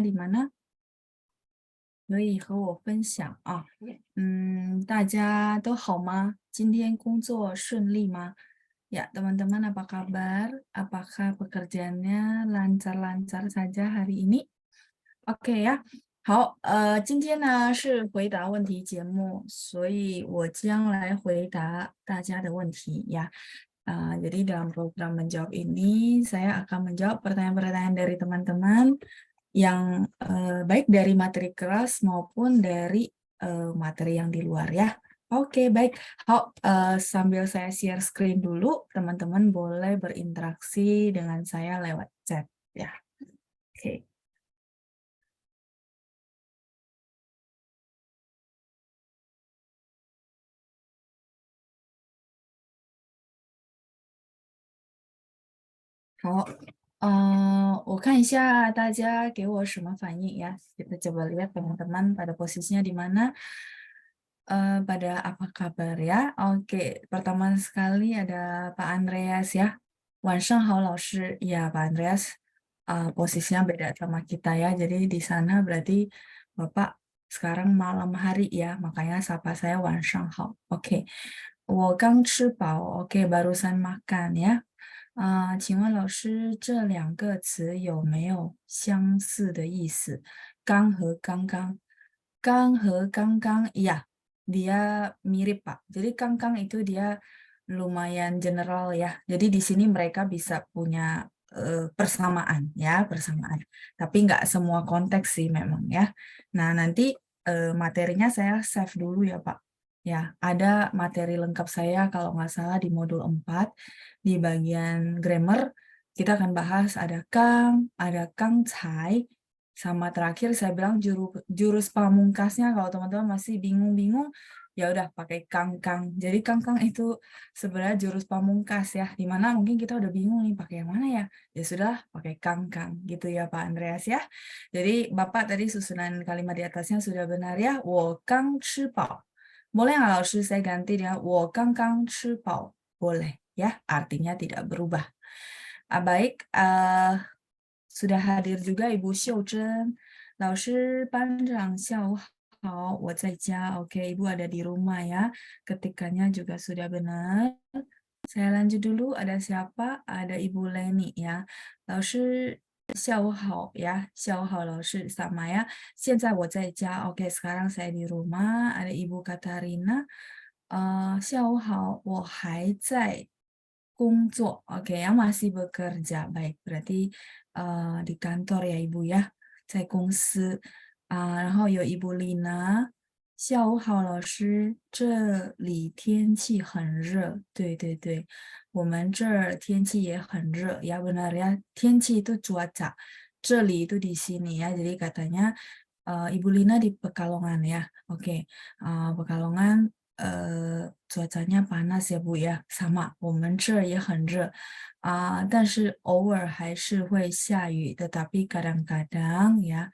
di mana? 可以和我分享啊。大家都好吗？今天工作顺利吗？Ya, teman-teman apa kabar? Apakah pekerjaannya lancar-lancar saja hari ini? OK 呀，好，今天呢是回答问题节目，所以我将来回答大家的问题ya. Jadi dalam program menjawab ini, saya akan menjawab pertanyaan-pertanyaan dari teman-teman yang baik dari materi kelas maupun dari materi yang di luar ya. Oke, baik. Sambil saya share screen dulu, teman-teman boleh berinteraksi dengan saya lewat chat ya. Oke. Halo, 我看一下大家给我什么反应ya. Kita coba lihat teman-teman pada posisinya di mana, pada apa kabar ya. Oke, pertama sekali ada Pak Andreas ya. 晚上好老师. Ya, Pak Andreas, posisinya beda sama kita ya. Jadi di sana berarti Bapak sekarang malam hari ya, makanya sapa saya 晚上好. Oke, 我刚吃饱. Oke, barusan makan ya. 请问老师，这两个词有没有相似的意思？刚和刚刚，刚和刚刚，iya, dia mirip Pak. Jadi kangkang itu dia lumayan general ya. Jadi di sini mereka bisa punya persamaan ya, persamaan. Tapi nggak semua konteks sih memang ya. Nah, nanti materinya saya save dulu ya Pak. Ya, ada materi lengkap saya kalau nggak salah di modul 4 di bagian grammar kita akan bahas ada Kang Cai, sama terakhir saya bilang jurus pamungkasnya kalau teman-teman masih bingung-bingung, ya udah pakai Kang. Jadi Kang itu sebenarnya jurus pamungkas ya, di mana mungkin kita udah bingung nih pakai yang mana ya. Ya sudah pakai Kang gitu ya Pak Andreas ya. Jadi Bapak tadi susunan kalimat di atasnya sudah benar ya. 我刚吃饱. Boleh nggak老师saya ganti dengan 我刚刚吃饱? Boleh ya, artinya tidak berubah. Baik, sudah hadir juga Ibu Xiu Zhen. 老师班长下午好，我在家. Oke, Ibu ada di rumah ya. Ketikannya juga sudah benar. Saya lanjut dulu, ada siapa? Ada Ibu Leni ya. 老师下午好 ya. 下午好老师 sama ya. 现在我在家. Oke, sekarang saya di rumah. Ada Ibu Katarina. 下午好，我还在工作. Oke, yang masih bekerja. Baik, berarti di kantor ya Ibu ya. 在公司然后有Ibu Lina. 下午好，老师。这里天气很热。对对对，我们这儿天气也很热。Ya benar ya, 天气 itu cuaca. 这里 itu di sini ya. Jadi katanya Ibu Lina di Pekalongan ya. Oke, Pekalongan cuacanya panas ya Bu ya. Sama, 我们这儿也很热。但是偶尔还是会下雨, tetapi kadang-kadang ya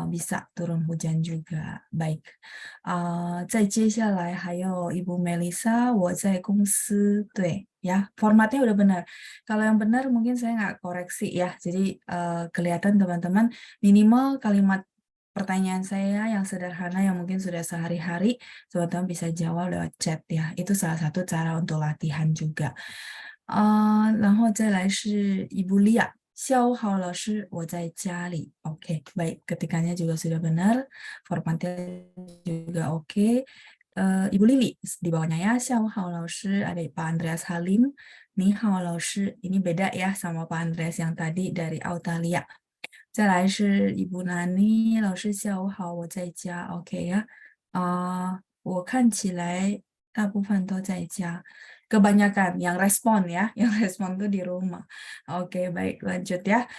bisa turun hujan juga. Baik. 再接下来还有 Ibu Melisa, 我在公司. 对, ya, formatnya udah benar. Kalau yang benar mungkin saya nggak koreksi ya. Jadi kelihatan teman-teman minimal kalimat pertanyaan saya yang sederhana yang mungkin sudah sehari-hari teman-teman bisa jawab lewat chat ya. Itu salah satu cara untuk latihan juga. 然后再来是 Ibu Lia. 下午好，老师，我在家里. Oke, baik. Ketikannya juga sudah benar. Formatnya juga oke. Ibu Lili di bawahnya ya. 下午好，老师. Ada Pak Andreas Halim. 你好，老师. Ini beda ya sama Pak Andreas yang tadi dari Autalia. 再来是 Ibu Nani. 老师，下午好，我在家. Oke ya. 我看起来大部分都在家. Kebanyakan yang respon ya, yang respon tuh di rumah. Oke, baik, lanjut ya.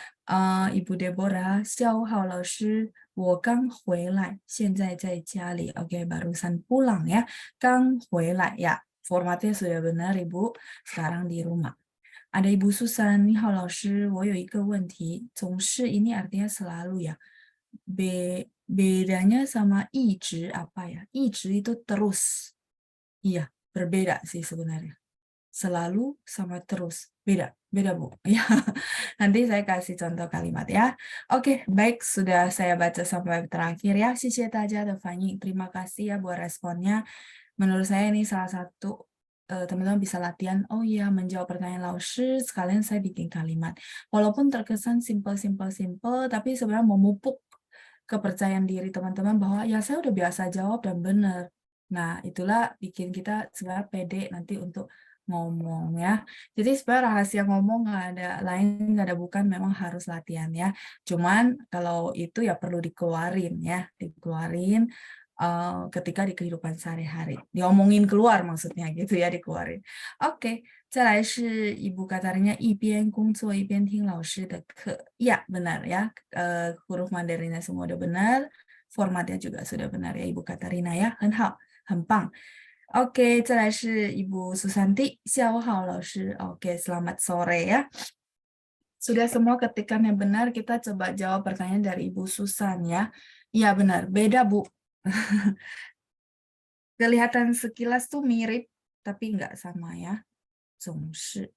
Ibu Deborah, 下午好，老师，我刚回来，现在在家里. Oke, barusan pulang ya. 刚回来 ya. Formatnya sudah benar, Ibu. Sekarang di rumah. Ada Ibu Susan, 你好老师，我有一个问题. 总是 ini artinya selalu ya. Bedanya sama 一直 apa ya? 一直 itu terus. Iya, berbeda sih sebenarnya. selalu sama terus. Beda, beda Bu. Ya, nanti saya kasih contoh kalimat ya. Oke, baik, sudah saya baca sampai terakhir ya. Terima kasih ya buat responnya. Menurut saya ini salah satu teman-teman bisa latihan, oh iya menjawab pertanyaan Laoshi, sekalian saya bikin kalimat. Walaupun terkesan simple, tapi sebenarnya memupuk kepercayaan diri teman-teman bahwa ya saya udah biasa jawab dan benar. Nah, itulah bikin kita sebenarnya pede nanti untuk ngomong ya. Jadi sebenarnya rahasia ngomong nggak ada lain, nggak ada bukan, memang harus latihan ya. Cuman kalau itu ya perlu dikeluarin ya, dikeluarin ketika di kehidupan sehari-hari. Diomongin keluar maksudnya gitu ya, dikeluarin. Oke, 再来是 Ibu Katarina 一边工作一边听老师的课. Ya, benar ya. Huruf Mandarinnya semua udah benar. Formatnya juga sudah benar ya Ibu Katarina ya. 很好，很棒. Oke, 再来是 Ibu Susanti. 下午好，老师. Oke, selamat sore ya. Sudah semua ketikan yang benar, kita coba jawab pertanyaan dari Ibu Susan ya. Iya benar, beda Bu. Kelihatan sekilas tuh mirip, tapi nggak sama ya. 总是.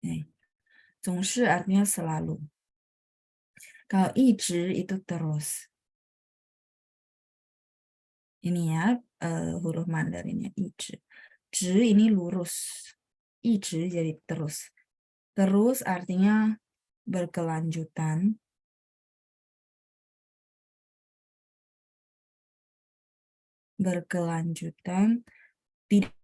Nih, 总是 artinya selalu. Kalau 一直 itu terus. Ini ya, huruf Mandarinnya 一直. 直 ini lurus. 一直 jadi terus. Terus artinya berkelanjutan. Berkelanjutan. Tidak.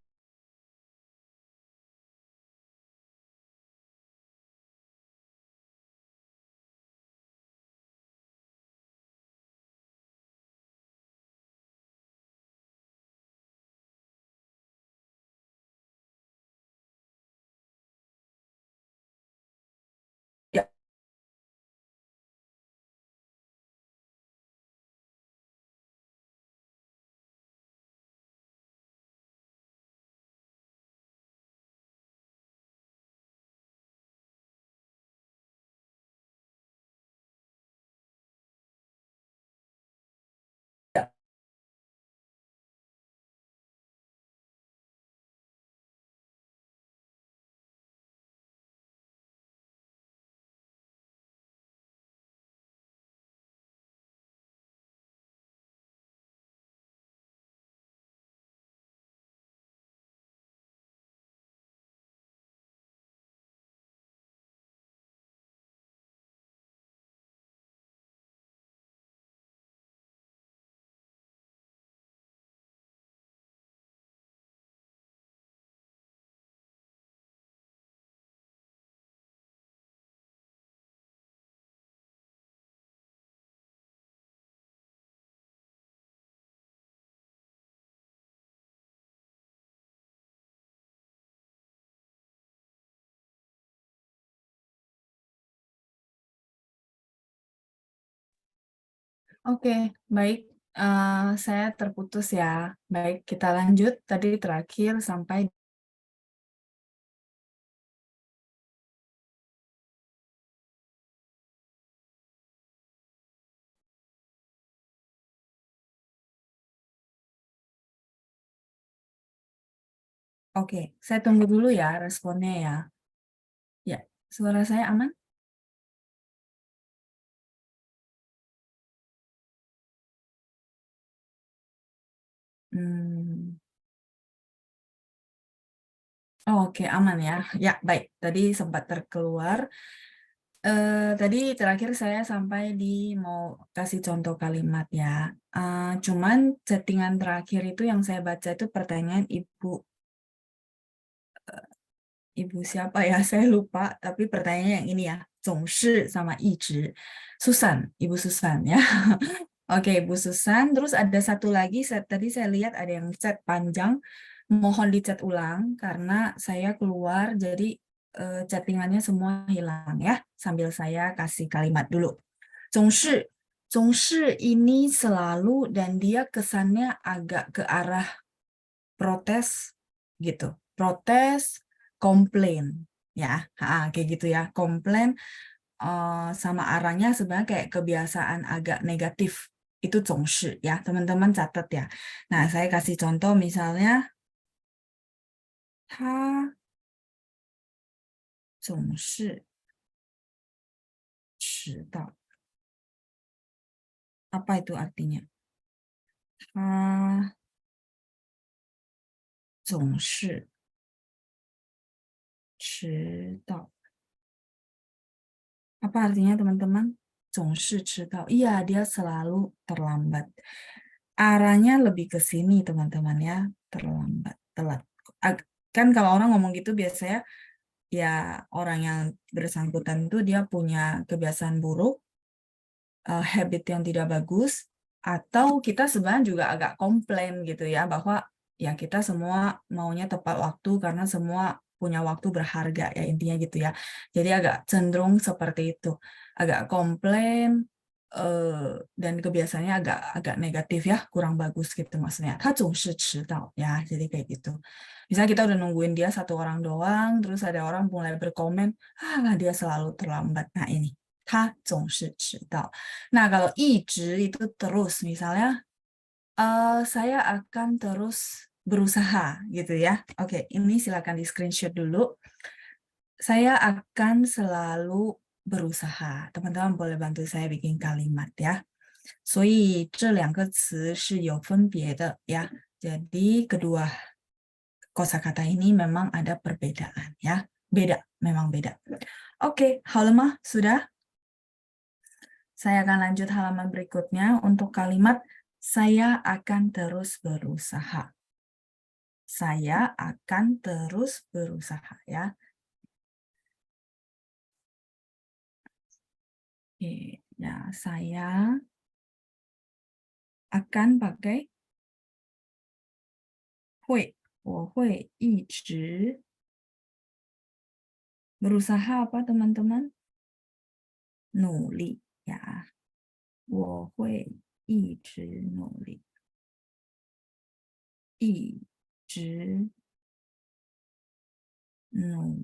Oke, baik. Saya terputus ya. Baik, kita lanjut. Tadi terakhir sampai. Oke, saya tunggu dulu ya responnya ya. Ya, suara saya aman? Hmm. Oh, oke, aman ya. Ya, baik. Tadi sempat terkeluar. Tadi terakhir saya sampai di mau kasih contoh kalimat ya. Cuman settingan terakhir itu yang saya baca itu pertanyaan Ibu siapa ya? Saya lupa. Tapi pertanyaannya yang ini ya. 总是 sama 一直. Susan, Ibu Susan ya. Oke, Ibu Susan. Terus ada satu lagi, tadi saya lihat ada yang chat panjang. Mohon dicat ulang karena saya keluar, jadi chattingannya semua hilang ya. Sambil saya kasih kalimat dulu. 总是, 总是 ini selalu dan dia kesannya agak ke arah protes gitu. Protes, komplain ya. Kayak gitu ya. Komplain sama arahnya sebenarnya kayak kebiasaan agak negatif itu 总是 ya. Teman-teman catat ya. Nah, saya kasih contoh misalnya 他总是迟到. Apa itu artinya? 他总是迟到. Apa artinya teman-teman? 总是迟到. Iya, dia selalu terlambat. Arahnya lebih ke sini teman-teman ya. Terlambat, telat. Kan kalau orang ngomong gitu biasanya ya orang yang bersangkutan itu dia punya kebiasaan buruk, habit yang tidak bagus, atau kita sebenarnya juga agak komplain gitu ya, bahwa ya kita semua maunya tepat waktu karena semua punya waktu berharga ya, intinya gitu ya. Jadi agak cenderung seperti itu, agak komplain, dan kebiasaannya agak negatif ya, kurang bagus gitu maksudnya. 他总是迟到 ya, jadi kayak gitu. Misalnya kita udah nungguin dia satu orang doang, terus ada orang mulai berkomen, dia selalu terlambat. Nah ini, 他总是迟到. Nah kalau 一直itu terus, misalnya saya akan terus berusaha gitu ya. Oke, ini silakan di screenshot dulu. Saya akan selalu berusaha. Teman-teman boleh bantu saya bikin kalimat ya. 所以这两个词是有分别的 ya. Jadi kedua kosakata ini memang ada perbedaan ya. Beda, memang beda. Oke, 好了吗？ sudah? Saya akan lanjut halaman berikutnya untuk kalimat saya akan terus berusaha. Saya akan terus berusaha ya. Oke, ya saya akan pakai 会，我会一直 berusaha apa teman-teman? 努力 ya. 我会一直努力。一直努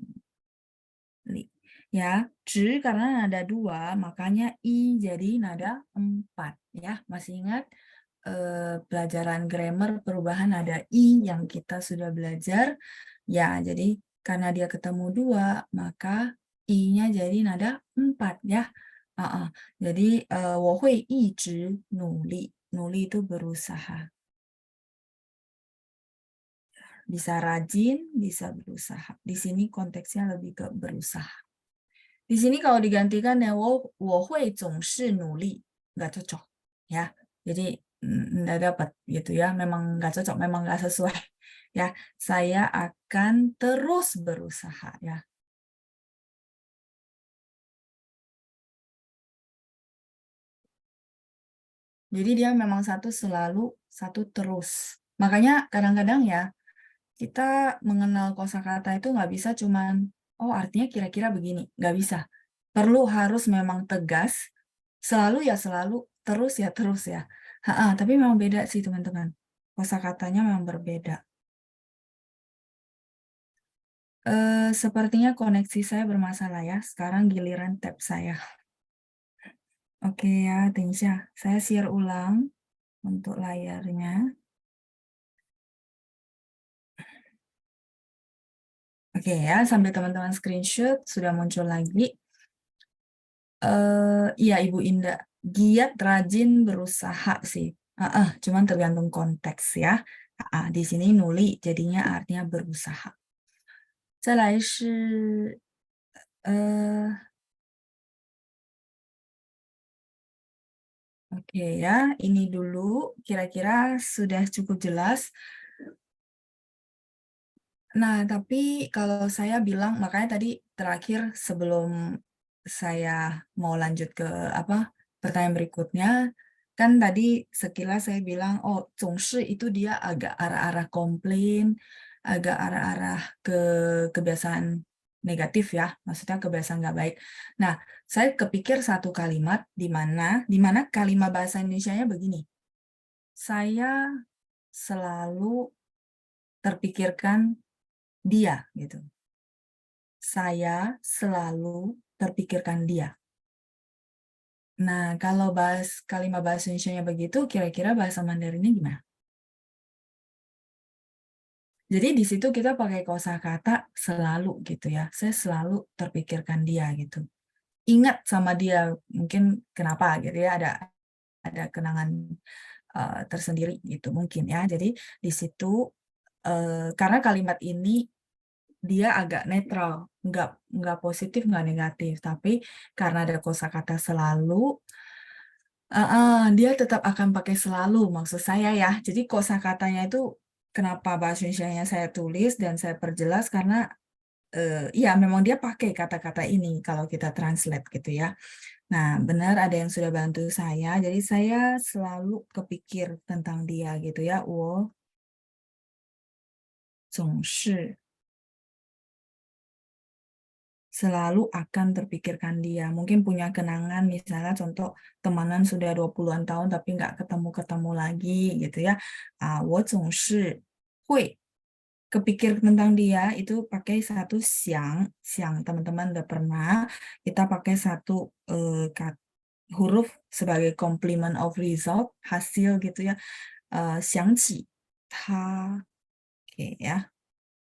力. Ya, 直 karena nada 2, makanya i jadi nada 4 ya. Masih ingat pelajaran grammar perubahan nada i yang kita sudah belajar? Ya, jadi karena dia ketemu 2, maka i-nya jadi nada 4 ya. Jadi 我会一直努力. 努力 itu berusaha. Bisa rajin, bisa berusaha. Di sini konteksnya lebih ke berusaha. Di sini kalau digantikan ya 我会总是努力, nggak cocok ya. Jadi nggak dapat gitu ya. Memang nggak cocok, memang nggak sesuai ya. Saya akan terus berusaha ya. Jadi dia memang satu selalu, satu terus. Makanya kadang-kadang ya kita mengenal kosakata itu nggak bisa cuman, oh artinya kira-kira begini, nggak bisa. Perlu harus memang tegas, selalu ya selalu, terus ya terus ya. Tapi memang beda sih teman-teman. Kosakatanya memang berbeda. Sepertinya koneksi saya bermasalah ya. Sekarang giliran tab saya. Oke ya, Tinsya. Saya share ulang untuk layarnya. Oke ya, sambil teman-teman screenshot, sudah muncul lagi. Iya Ibu Indah, giat rajin berusaha sih. Cuman tergantung konteks ya. Di sini nuli jadinya artinya berusaha. 再来是oke ya, ini dulu kira-kira sudah cukup jelas. Nah, tapi kalau saya bilang, makanya tadi terakhir sebelum saya mau lanjut ke pertanyaan berikutnya, kan tadi sekilas saya bilang, oh, 总是 itu dia agak arah-arah komplain, agak arah-arah ke kebiasaan negatif ya, maksudnya kebiasaan nggak baik. Nah, saya kepikir satu kalimat di mana kalimat bahasa Indonesianya begini, saya selalu terpikirkan dia gitu. Saya selalu terpikirkan dia. Nah, kalau kalimat bahasa Indonesia begitu, kira-kira bahasa Mandarinnya gimana? Jadi di situ kita pakai kosakata selalu gitu ya. Saya selalu terpikirkan dia gitu. Ingat sama dia, mungkin kenapa gitu ya, ada kenangan tersendiri gitu mungkin ya. Jadi di situ karena kalimat ini dia agak netral, nggak positif, nggak negatif, tapi karena ada kosakata selalu, dia tetap akan pakai selalu maksud saya ya. Jadi kosakatanya itu kenapa bahasa Indonesia saya tulis dan saya perjelas karena ya memang dia pakai kata-kata ini kalau kita translate gitu ya. Nah, benar ada yang sudah bantu saya, jadi saya selalu kepikir tentang dia gitu ya. 我总是 selalu akan terpikirkan dia. Mungkin punya kenangan, misalnya contoh temanan sudah 20-an tahun tapi nggak ketemu-ketemu lagi gitu ya. 我总是 会 kepikir tentang dia itu pakai satu siang teman-teman udah pernah kita pakai satu huruf sebagai complement of result hasil gitu ya. 想起 他 oke ya.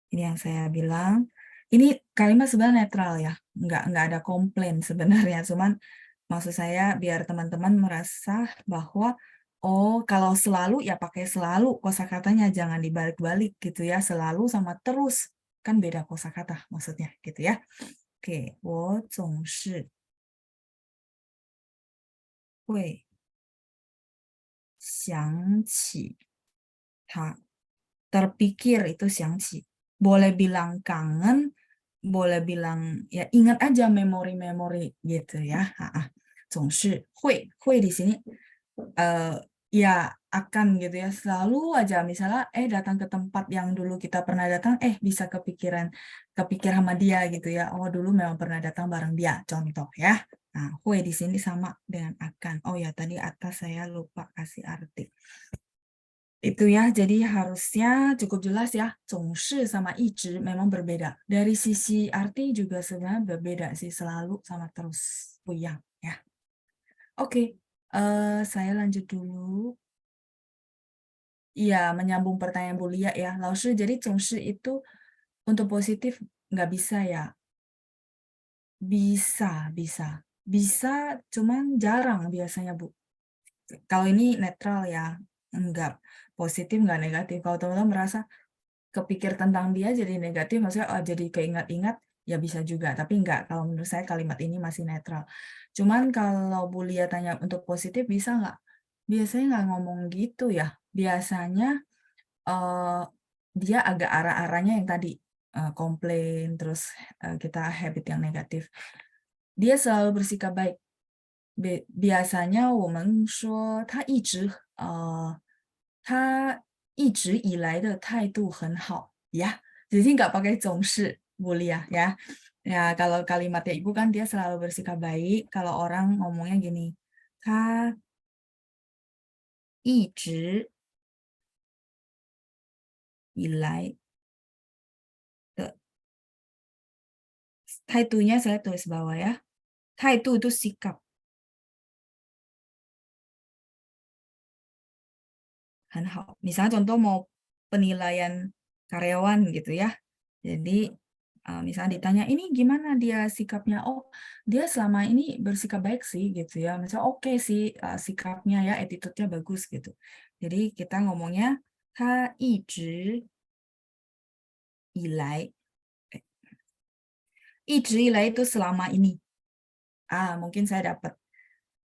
Ini yang saya bilang. Ini kalimat sebenarnya netral ya, nggak ada komplain sebenarnya. Cuman maksud saya biar teman-teman merasa bahwa oh kalau selalu ya pakai selalu kosakatanya jangan dibalik-balik gitu ya. Selalu sama terus kan beda kosakata maksudnya gitu ya. Oke, 我总是会想起他。Terpikir itu 想起. Boleh bilang kangen, boleh bilang ya ingat aja memori-memori gitu ya. 总是会 di sini ya akan gitu ya. Selalu aja misalnya datang ke tempat yang dulu kita pernah datang bisa kepikir sama dia gitu ya. Oh dulu memang pernah datang bareng dia contoh ya. Nah, 会 di sini sama dengan akan. Oh ya tadi atas saya lupa kasih arti. Itu ya, jadi harusnya cukup jelas ya, 总是 sama 一直 memang berbeda. Dari sisi arti juga sebenarnya berbeda sih, selalu sama terus, 不一样 ya. Oke, saya lanjut dulu. Iya, menyambung pertanyaan Bu Lia ya. 老师, jadi 总是 itu untuk positif nggak bisa ya? Bisa, bisa. Bisa, cuman jarang biasanya Bu. Kalau ini netral ya, nggak positif, nggak negatif. Kalau teman-teman merasa kepikir tentang dia jadi negatif, maksudnya jadi keingat-ingat, ya bisa juga. Tapi enggak, kalau menurut saya kalimat ini masih netral. Cuman kalau Bu Lia tanya untuk positif bisa nggak? Biasanya nggak ngomong gitu ya. Biasanya eh, dia agak arah-arahnya yang tadi, komplain, terus kita habit yang negatif. Dia selalu bersikap baik. biasanya我们说他一直以来的态度很好ya. Jadi nggak pakai 总是 mulia ya. Ya kalau kalimatnya ibu kan dia selalu bersikap baik. Kalau orang ngomongnya gini, 他一直以来的 态度nya saya tulis bawah ya. 态度 itu sikap. 很好. Misalnya contoh mau penilaian karyawan gitu ya. Jadi misalnya ditanya ini gimana dia sikapnya, oh dia selama ini bersikap baik sih gitu ya, misalnya oke sih sikapnya ya, attitude-nya bagus gitu. Jadi kita ngomongnya 他一直以来，一直以来 itu selama ini. Mungkin saya dapat.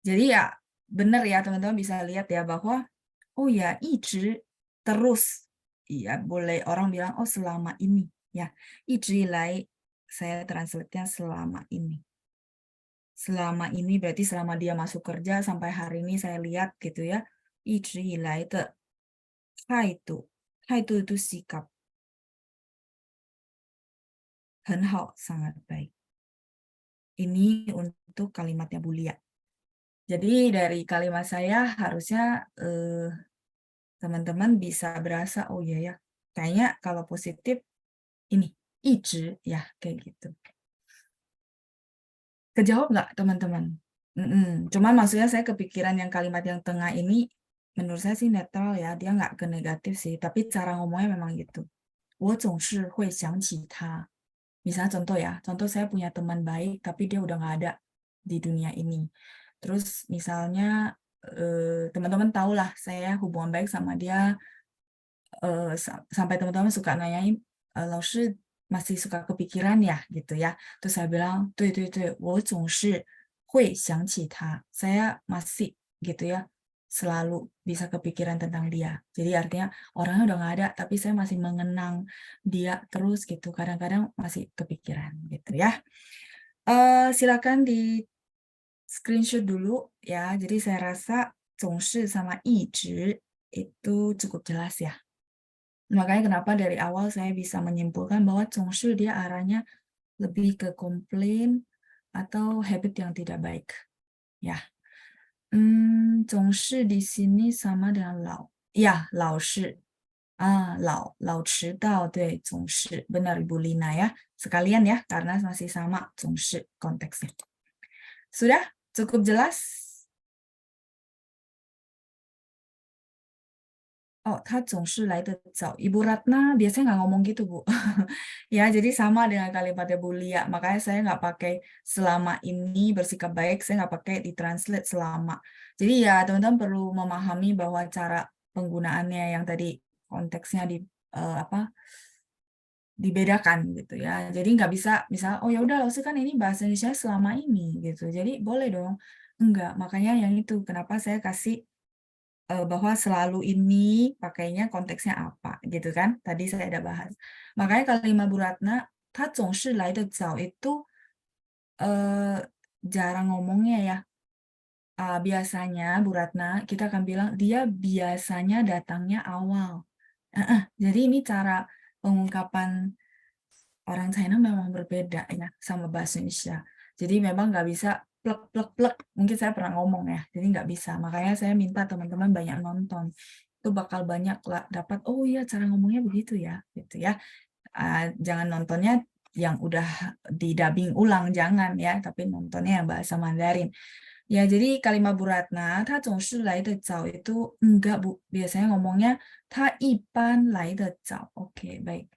Jadi ya benar ya teman-teman bisa lihat ya bahwa oh ya 一直 terus. Iya boleh orang bilang oh selama ini ya. 一直以来 saya translate-nya selama ini. Selama ini berarti selama dia masuk kerja sampai hari ini saya lihat gitu ya. 一直以来的态度，态度 itu sikap. 很好, sangat baik. Ini untuk kalimatnya Bu Lia. Jadi dari kalimat saya harusnya teman-teman bisa berasa oh iya ya. Kayaknya kalau positif ini 一直 ya kayak gitu. Kejawab nggak teman-teman? Cuman maksudnya saya kepikiran yang kalimat yang tengah ini, menurut saya sih netral ya, dia nggak ke negatif sih, tapi cara ngomongnya memang gitu. 我总是会想起他. Misalnya contoh ya, contoh saya punya teman baik, tapi dia udah nggak ada di dunia ini. Terus misalnya teman-teman tahu lah saya hubungan baik sama dia, sampai teman-teman suka nanyain, 老师 masih suka kepikiran ya gitu ya. Terus saya bilang, 对,我总是会想起他. Saya masih gitu ya, selalu bisa kepikiran tentang dia. Jadi artinya orangnya udah nggak ada, tapi saya masih mengenang dia terus gitu. Kadang-kadang masih kepikiran gitu ya. Silakan di screenshot dulu ya. Jadi saya rasa 总是 sama 一直itu cukup jelas ya. Makanya kenapa dari awal saya bisa menyimpulkan bahwa 总是 dia arahnya lebih ke komplain atau habit yang tidak baik. Ya. 总是 di sini sama dengan 老. Ya, 老是. Lau迟到, 对, 总是. Benar Ibu Lina ya. Sekalian ya, karena masih sama 总是 konteksnya. Sudah? Cukup jelas? Oh, 他总是来得早. Ibu Ratna biasanya nggak ngomong gitu, Bu. Ya, jadi sama dengan kalimatnya Bu Lia. Makanya saya nggak pakai selama ini bersikap baik, saya nggak pakai ditranslate selama. Jadi ya, teman-teman perlu memahami bahwa cara penggunaannya yang tadi konteksnya apa dibedakan gitu ya. Jadi nggak bisa misalnya, oh ya udah langsung kan ini bahasa Indonesia selama ini gitu. Jadi boleh dong. Enggak, makanya yang itu kenapa saya kasih bahwa selalu ini pakainya konteksnya apa gitu kan. Tadi saya ada bahas. Makanya kalimat Bu Ratna, 他总是来得早 itu jarang ngomongnya ya. Biasanya Bu Ratna kita akan bilang dia biasanya datangnya awal. Jadi ini cara pengungkapan orang China memang berbeda ya sama bahasa Indonesia. Jadi memang nggak bisa plek plek plek. Mungkin saya pernah ngomong ya, jadi nggak bisa. Makanya saya minta teman-teman banyak nonton. Itu bakal banyak lah dapat. Oh iya cara ngomongnya begitu ya, gitu ya. Jangan nontonnya yang udah di-dubbing ulang, jangan ya. Tapi nontonnya yang bahasa Mandarin. Ya jadi kalimat Bu Ratna, 他总是来得早 itu enggak Bu. Biasanya ngomongnya 他一般来得早. Oke, baik.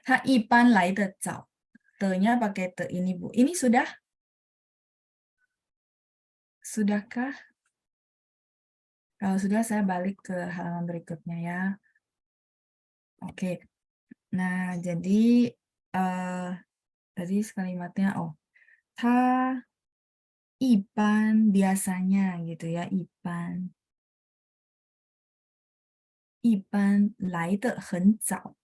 他一般来得早. Te-nya pakai te ini, Bu. Ini sudah? Sudahkah? Kalau sudah, saya balik ke halaman berikutnya ya. Oke. Nah, jadi tadi kalimatnya, oh, 他一般 biasanya gitu ya, 一般来得很早.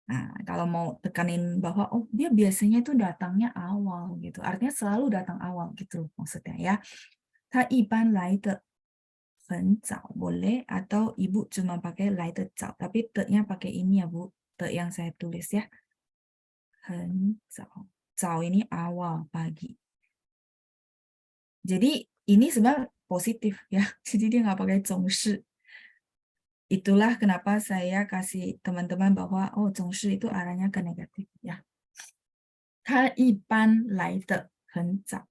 Nah, kalau mau tekanin bahwa oh dia biasanya itu datangnya awal gitu. Artinya selalu datang awal gitu maksudnya ya. 他一般来得很早 boleh atau Ibu cuma pakai 来得早 tapi te-nya pakai ini ya Bu. Te yang saya tulis ya. 很早. 早 ini awal pagi. Jadi ini sebenarnya positif ya. Jadi dia nggak pakai 总是. Itulah kenapa saya kasih teman-teman bahwa oh 总是 itu arahnya ke negatif ya. 他一般来得很早.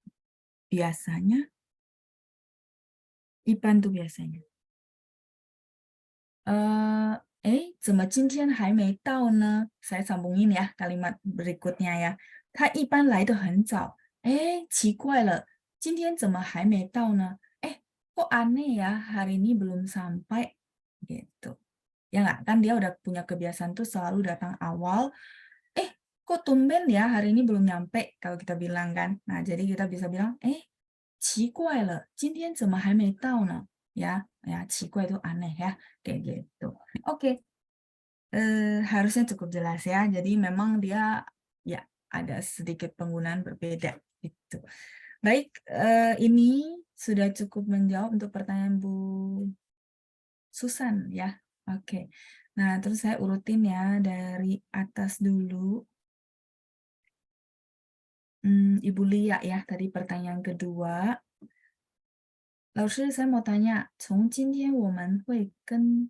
Biasanya, 一般 tuh biasanya. 怎么今天还没到呢? Saya sambungin ya kalimat berikutnya ya. 他一般来得很早. 奇怪了, 今天怎么还没到呢? Kok aneh ya, hari ini belum sampai gitu. Ya nggak? Kan dia udah punya kebiasaan tuh selalu datang awal. Kok tumben ya hari ini belum nyampe kalau kita bilang kan. Nah, jadi kita bisa bilang, 奇怪了, 今天怎么还没到呢? Ya, 奇怪 itu aneh ya, kayak gitu. Oke, harusnya cukup jelas ya. Jadi memang dia ya ada sedikit penggunaan berbeda gitu. Baik, ini sudah cukup menjawab untuk pertanyaan Bu Susan ya. Oke. Nah, terus saya urutin ya dari atas dulu. Ibu Lia ya, tadi pertanyaan kedua. 老师 saya mau tanya, 从今天我们会跟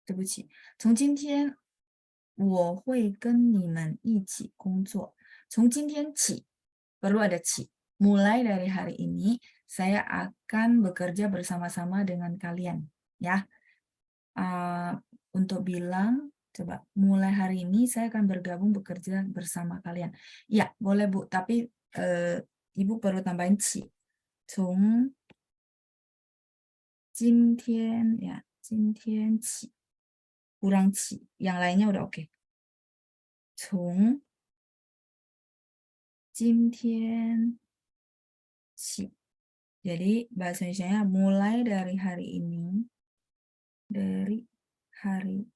对不起，从今天我会跟你们一起工作。从今天起 perlu ada 起 mulai dari hari ini saya akan bekerja bersama-sama dengan kalian, ya. Untuk bilang, coba, mulai hari ini saya akan bergabung bekerja bersama kalian. Ya, boleh Bu, tapi Ibu perlu tambahin 起. 从今天 ya, 今天起, kurang 起, yang lainnya udah oke. 从今天起. Jadi bahasa Indonesianya mulai dari hari ini, dari hari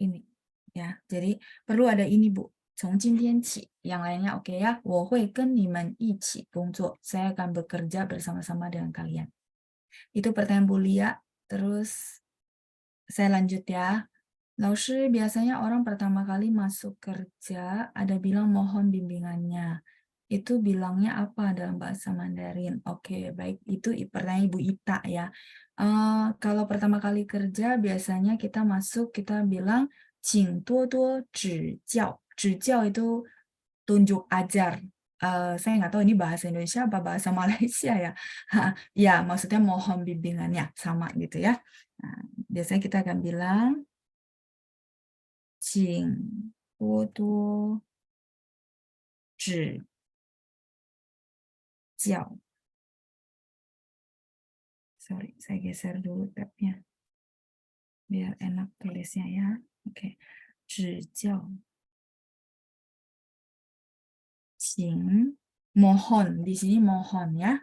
ini, ya. Jadi perlu ada ini Bu. 从今天起, yang lainnya oke ya. 我会跟你们一起工作. Saya akan bekerja bersama-sama dengan kalian. Itu pertanyaan Bu Lia. Terus saya lanjut ya. 老师, biasanya orang pertama kali masuk kerja ada bilang mohon bimbingannya. Itu bilangnya apa dalam bahasa Mandarin? Oke, baik. Itu pertanyaan Ibu Ita ya. Kalau pertama kali kerja biasanya kita masuk, kita bilang 请多多指教. 指教 itu tunjuk ajar. Saya nggak tahu ini bahasa Indonesia apa bahasa Malaysia ya. Ya, maksudnya mohon bimbingannya sama gitu ya. Nah, biasanya kita akan bilang 请多多指教. Sorry, saya geser dulu tabnya biar enak tulisnya ya. Oke, 指教. 请 mohon, di sini mohon ya.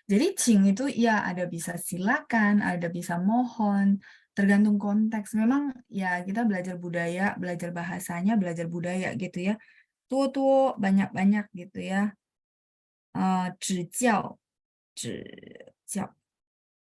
Jadi 请 itu ya ada bisa silakan, ada bisa mohon, tergantung konteks. Memang ya kita belajar budaya, belajar bahasanya, belajar budaya gitu ya. Tuh banyak-banyak gitu ya. 指教, 指教.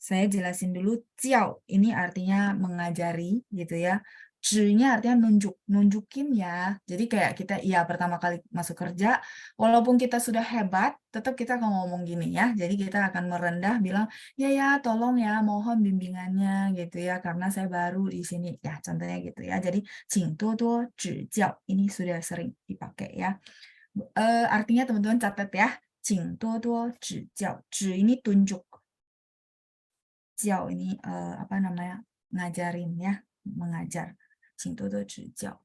Saya jelasin dulu, 教 ini artinya mengajari gitu ya. 指-nya artinya nunjuk, nunjukin ya. Jadi kayak kita ya pertama kali masuk kerja, walaupun kita sudah hebat, tetap kita akan ngomong gini ya. Jadi kita akan merendah bilang, ya tolong ya, mohon bimbingannya gitu ya, karena saya baru di sini. Ya, contohnya gitu ya. Jadi 请多多指教 ini sudah sering dipakai ya. Artinya teman-teman catat ya. 请多多指教. 指 ini tunjuk. 教 ini apa namanya? Ngajarin ya, mengajar. 请多多指教.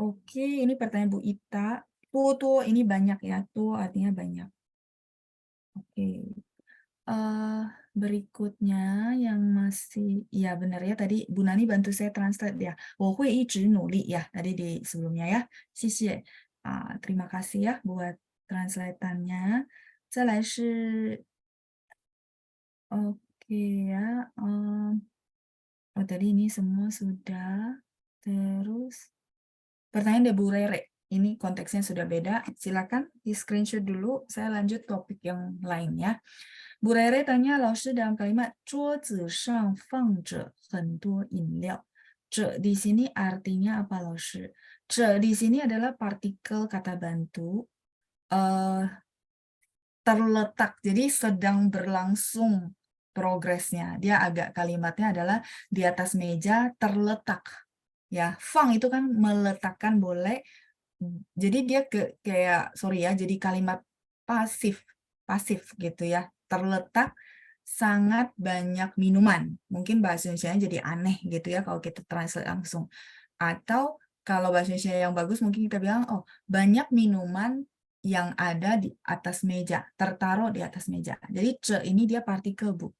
Oke, ini pertanyaan Bu Ita. Tuh ini banyak ya. Tuh artinya banyak. Oke. Berikutnya yang masih, ya benar ya tadi Bu Nani bantu saya translate ya. 我会一直努力 ya tadi di sebelumnya ya. 谢谢. Terima kasih ya buat translatannya. 再来是 oke ya. Oh tadi ini semua sudah. Terus pertanyaan dari Bu Rere. Ini konteksnya sudah beda. Silakan di screenshot dulu. Saya lanjut topik yang lain ya. Bu Rere tanya, 老师 dalam kalimat 桌子上放着很多饮料. 这 di sini artinya apa, 老师? 这 di sini adalah partikel kata bantu terletak. Jadi sedang berlangsung progresnya. Dia agak kalimatnya adalah di atas meja terletak. Ya, fang itu kan meletakkan boleh. Jadi dia kayak sorry ya, jadi kalimat pasif gitu ya. Terletak sangat banyak minuman. Mungkin bahasa Indonesianya jadi aneh gitu ya kalau kita translate langsung. Atau kalau bahasa Indonesia yang bagus mungkin kita bilang, oh banyak minuman yang ada di atas meja, tertaruh di atas meja. Jadi ce ini dia partikel Bu.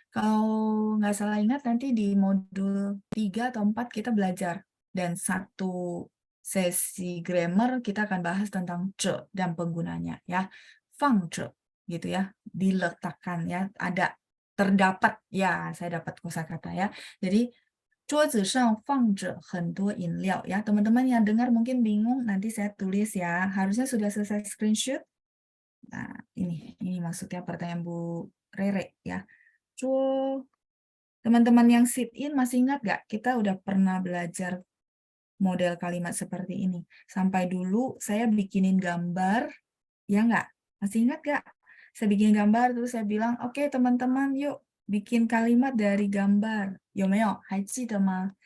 Kalau nggak salah ingat nanti di modul 3 atau 4 kita belajar. Dan satu sesi grammar kita akan bahas tentang ce dan penggunanya ya. Fang ce gitu ya, diletakkan ya, ada terdapat ya, saya dapat kosakata ya. Jadi 桌子上放着很多饮料 ya. Teman-teman yang dengar mungkin bingung, nanti saya tulis ya. Harusnya sudah selesai screenshot. Nah, ini maksudnya pertanyaan Bu Rere ya. Teman-teman yang sit in masih ingat nggak? Kita udah pernah belajar model kalimat seperti ini. Sampai dulu saya bikinin gambar, ya nggak? Masih ingat nggak? Saya bikin gambar, terus saya bilang, oke teman-teman yuk bikin kalimat dari gambar. 有没有？还记得吗？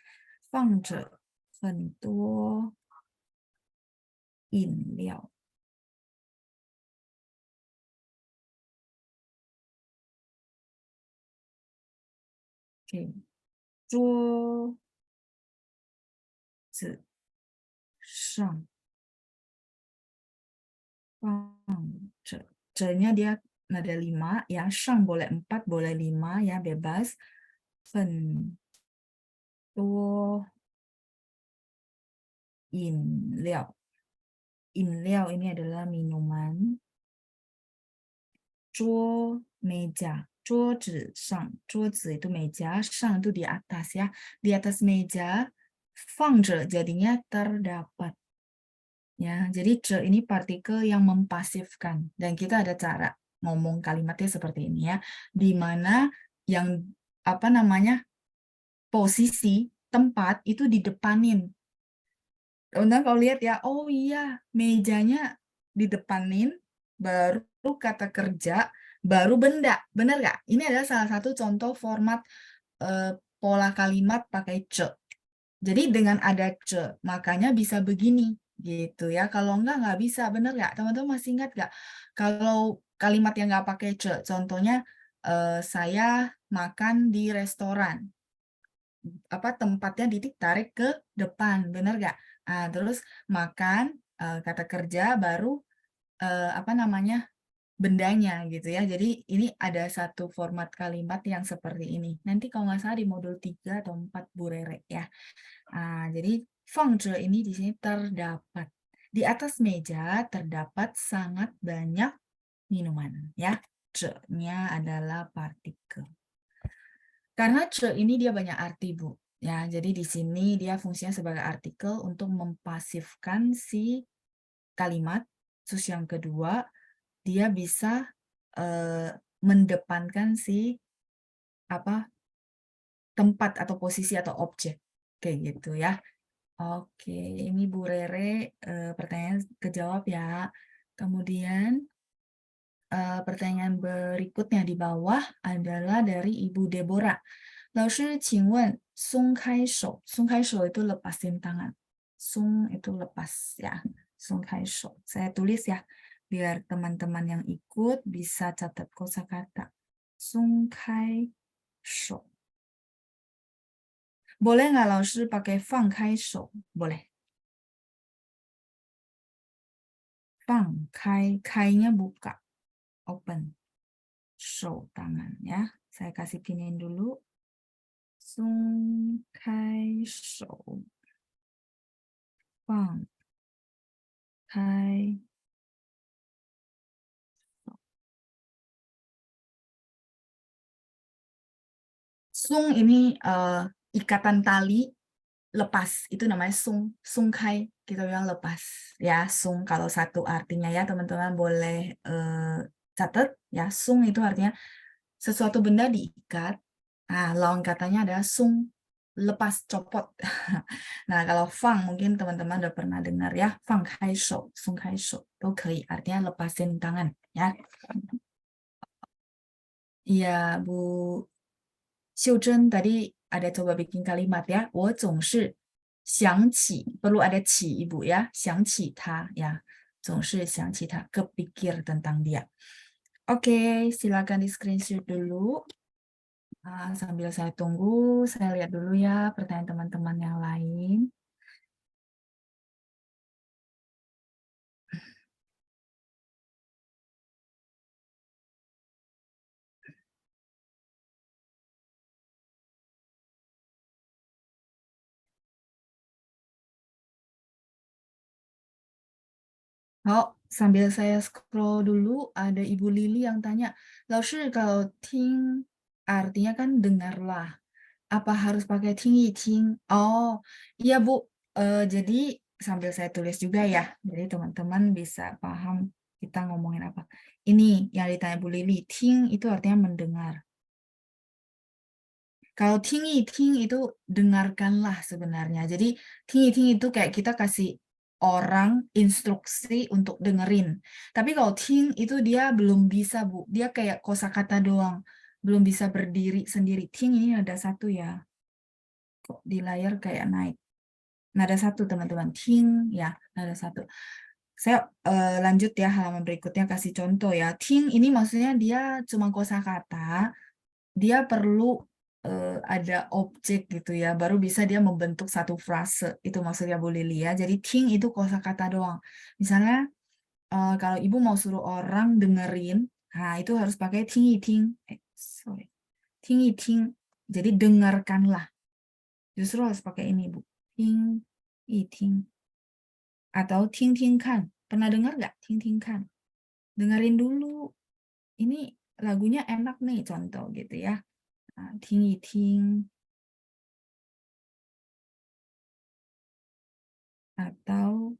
放着很多饮料。OK，桌子上放着. Nya dia nada 5 ya, shang boleh 4, boleh 5 ya, bebas. Fen tuo inliao. Inliao ini adalah minuman. Zuo meja. 桌子上，桌子itu meja, shang itu di atas ya. Di atas meja, 放着 jadinya terdapat. Ya, jadi ce ini partikel yang mempasifkan dan kita ada cara ngomong kalimatnya seperti ini ya, di mana yang apa namanya posisi tempat itu didepanin. Undang kalau lihat ya, oh iya mejanya didepanin, baru kata kerja, baru benda, benar nggak? Ini adalah salah satu contoh format pola kalimat pakai ce. Jadi dengan ada ce, makanya bisa begini gitu ya. Kalau nggak bisa, bener nggak? Teman-teman masih ingat nggak? Kalau kalimat yang nggak pakai ce, contohnya saya makan di restoran. Apa tempatnya ditarik ke depan, bener nggak? Nah, terus makan kata kerja baru apa namanya bendanya gitu ya. Jadi ini ada satu format kalimat yang seperti ini. Nanti kalau nggak salah di modul 3 atau 4 Bu Rere ya. Jadi fangzhe ini di sini terdapat. Di atas meja terdapat sangat banyak minuman ya. Ce-nya adalah partikel. Karena ce ini dia banyak arti, Bu. Ya, jadi di sini dia fungsinya sebagai artikel untuk mempasifkan si kalimat. Terus yang kedua, dia bisa mendepankan si apa tempat atau posisi atau objek kayak gitu ya. Oke, ini Bu Rere pertanyaan kejawab ya. Kemudian pertanyaan berikutnya di bawah adalah dari Ibu Deborah. 老师，请问松开手，松开手 itu lepasin tangan. Sung itu lepas ya, 松开手. Saya tulis ya, biar teman-teman yang ikut bisa catat kosakata. 松开手. Boleh nggak 老师 pakai 放开手? Boleh. 放开, kainya buka, open. 手 tangan ya. Saya kasih pinin dulu. 松开手. 放开 sung ini ikatan tali lepas, itu namanya sung, sungkai, kita bilang lepas ya. Sung kalau satu artinya ya teman-teman boleh catat ya, sung itu artinya sesuatu benda diikat. Lawan katanya adalah sung, lepas, copot. Nah, kalau fang mungkin teman-teman udah pernah dengar ya, fang kai shou, sung kai shou, itu artinya lepasin tangan ya. Iya, Bu Xiuzhen tadi ada coba bikin kalimat ya. 我总是想起, perlu ada 起 Ibu ya. 想起他 ya. 总是想起他, kepikir tentang dia. Oke, silakan di screenshot dulu. Sambil saya tunggu, saya lihat dulu ya pertanyaan teman-teman yang lain. Sambil saya scroll dulu, ada Ibu Lili yang tanya, 老师 kalau ting artinya kan dengarlah. Apa harus pakai tinggi ting? Oh, iya Bu. Jadi sambil saya tulis juga ya. Jadi teman-teman bisa paham kita ngomongin apa. Ini yang ditanya Bu Lili, ting itu artinya mendengar. Kalau tinggi ting itu dengarkanlah sebenarnya. Jadi tinggi itu kayak kita kasih orang instruksi untuk dengerin. Tapi kalau ting itu dia belum bisa Bu. Dia kayak kosakata doang. Belum bisa berdiri sendiri. Ting ini ada satu ya. Kok di layar kayak naik. Nada satu teman-teman, ting ya, nada satu. Saya lanjut ya halaman berikutnya kasih contoh ya. Ting ini maksudnya dia cuma kosakata, dia perlu ada objek gitu ya, baru bisa dia membentuk satu frase. Itu maksudnya Bu Lili ya. Jadi ting itu kosakata doang. Misalnya kalau ibu mau suruh orang dengerin, nah itu harus pakai ting ting. Sorry, ting ting. Jadi dengarkanlah. Justru harus pakai ini Bu. Ting ting. Atau ting ting kan. Pernah dengar nggak ting ting kan? Dengerin dulu. Ini lagunya enak nih contoh gitu ya. Nah, ting ting. Atau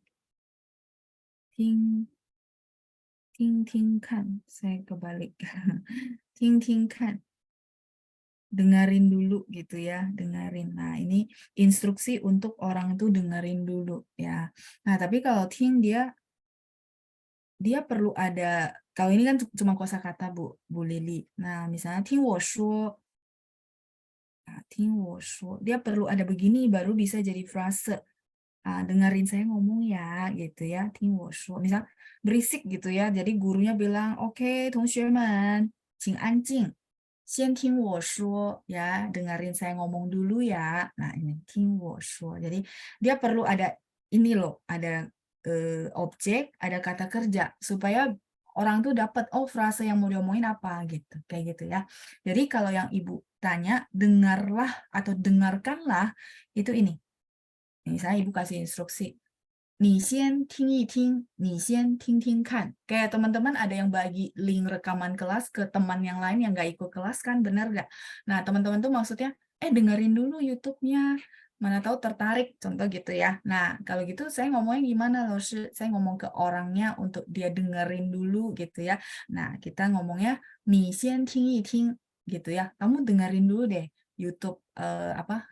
ting ting ting kan. Saya kebalik. ting ting kan. Dengerin dulu gitu ya, dengerin. Nah, ini instruksi untuk orang itu dengerin dulu ya. Nah, tapi kalau ting dia perlu ada, kalau ini kan cuma kosakata Bu Lili. Nah, misalnya ting wo shuo, nah, ting wo shuo, dia perlu ada begini baru bisa jadi frase. Dengerin saya ngomong ya gitu ya, ting wo shuo. Misal berisik gitu ya. Jadi gurunya bilang, "Oke, 同学们请安静。先听我说 ya, dengerin saya ngomong dulu ya." Nah, ini 听我说. Jadi dia perlu ada ini loh, ada objek, ada kata kerja supaya orang tuh dapat oh frase yang mau diomongin apa gitu, kayak gitu ya. Jadi kalau yang Ibu tanya, dengarlah atau dengarkanlah itu ini. Misalnya Ibu kasih instruksi, 你先听一听，你先听听看. Kayak teman-teman ada yang bagi link rekaman kelas ke teman yang lain yang nggak ikut kelas kan, benar nggak? Nah, teman-teman tuh maksudnya, dengerin dulu YouTube-nya, mana tahu tertarik, contoh gitu ya. Nah, kalau gitu saya ngomongnya gimana loh, saya ngomong ke orangnya untuk dia dengerin dulu gitu ya. Nah, kita ngomongnya, 你先听一听, gitu ya. Kamu dengerin dulu deh YouTube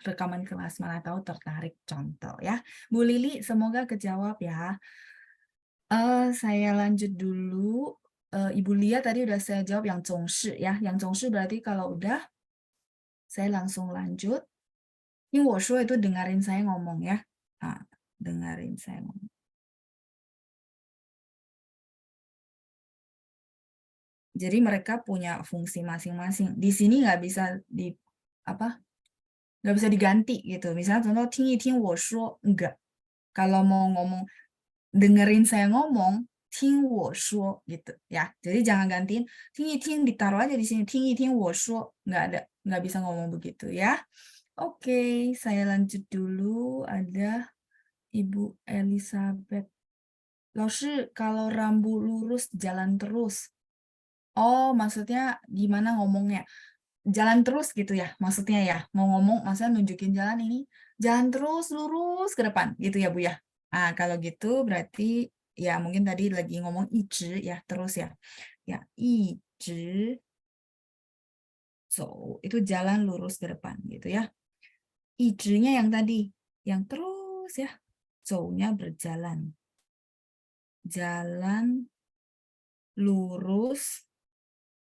rekaman kelas, mana tahu tertarik, contoh ya. Bu Lili, semoga kejawab ya. Saya lanjut dulu. Ibu Lia tadi udah saya jawab yang zongshi ya. Yang zongshi berarti kalau udah, saya langsung lanjut. Ini wo shuo itu dengerin saya ngomong ya. Dengerin saya ngomong. Jadi mereka punya fungsi masing-masing. Di sini nggak bisa nggak bisa diganti gitu. Misalnya contoh, 听一听我说, enggak. Kalau mau ngomong dengerin saya ngomong, 听我说 gitu ya. Jadi jangan gantiin 听一听, ditaruh aja di sini 听一听我说, nggak ada, nggak bisa ngomong begitu ya. Oke, saya lanjut dulu. Ada Ibu Elizabeth. 老师, kalau rambut lurus jalan terus. Oh, maksudnya gimana ngomongnya? Jalan terus gitu ya, maksudnya ya. Mau ngomong, maksudnya nunjukin jalan ini, jalan terus lurus ke depan gitu ya Bu ya. Kalau gitu berarti ya mungkin tadi lagi ngomong 一直 ya, terus ya. Ya, 一直 走, itu jalan lurus ke depan gitu ya. 一直-nya yang tadi, yang terus ya. 走-nya berjalan. Jalan lurus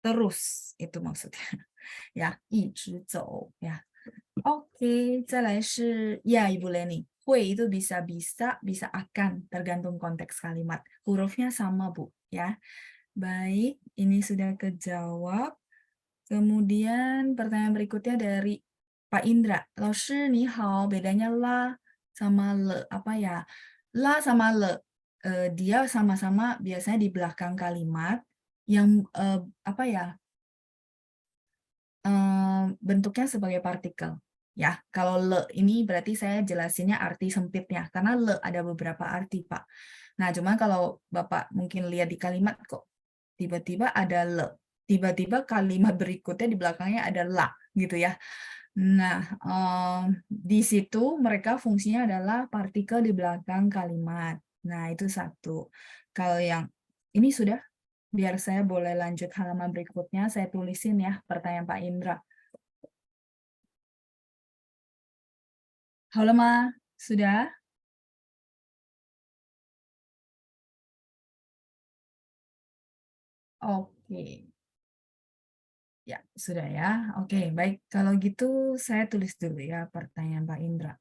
terus, itu maksudnya. Ya, 一直走 ya. Oke, 再来是 ya Ibu Leni. Hui itu bisa bisa akan, tergantung konteks kalimat. Hurufnya sama Bu ya. Baik, ini sudah kejawab. Kemudian pertanyaan berikutnya dari Pak Indra. 老师你好, bedanya la sama le apa ya? La sama le, dia sama-sama biasanya di belakang kalimat yang apa ya? Bentuknya sebagai partikel. Ya, kalau le ini berarti saya jelasinnya arti sempitnya, karena le ada beberapa arti, Pak. Nah, cuma kalau Bapak mungkin lihat di kalimat kok tiba-tiba ada le, tiba-tiba kalimat berikutnya di belakangnya ada la, gitu ya. Nah, di situ mereka fungsinya adalah partikel di belakang kalimat. Nah, itu satu. Kalau yang ini sudah, biar saya boleh lanjut halaman berikutnya, saya tulisin ya pertanyaan Pak Indra. Halo Ma, sudah? Oke. Ya, sudah ya. Oke, baik. Kalau gitu saya tulis dulu ya pertanyaan Pak Indra.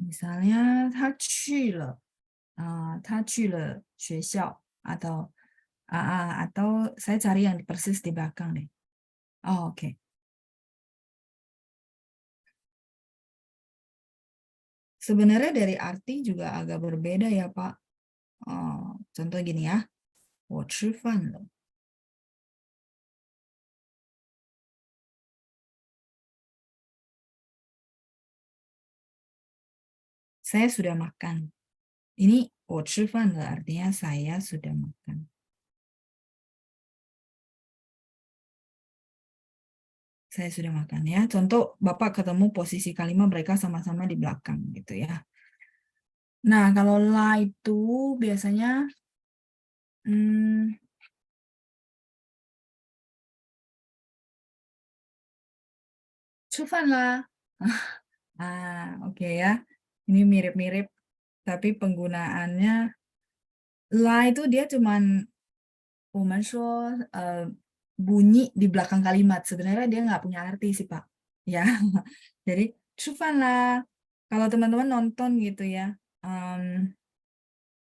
Misalnya 他去了学校 atau saya cari yang persis di belakang deh. Oh, oke. Sebenarnya dari arti juga agak berbeda ya, Pak. Contoh gini ya, 我吃饭了. Saya sudah makan. Ini 我吃饭了 artinya saya sudah makan. Saya sudah makan ya. Contoh Bapak ketemu posisi kalimat mereka sama-sama di belakang gitu ya. Nah, kalau la itu biasanya hmm, Cufan lah. Oke ya. Ini mirip-mirip, tapi penggunaannya la itu dia cuman 我们说 bunyi di belakang kalimat. Sebenarnya dia nggak punya arti sih, Pak. Ya. Jadi, Cufan lah. Kalau teman-teman nonton gitu ya,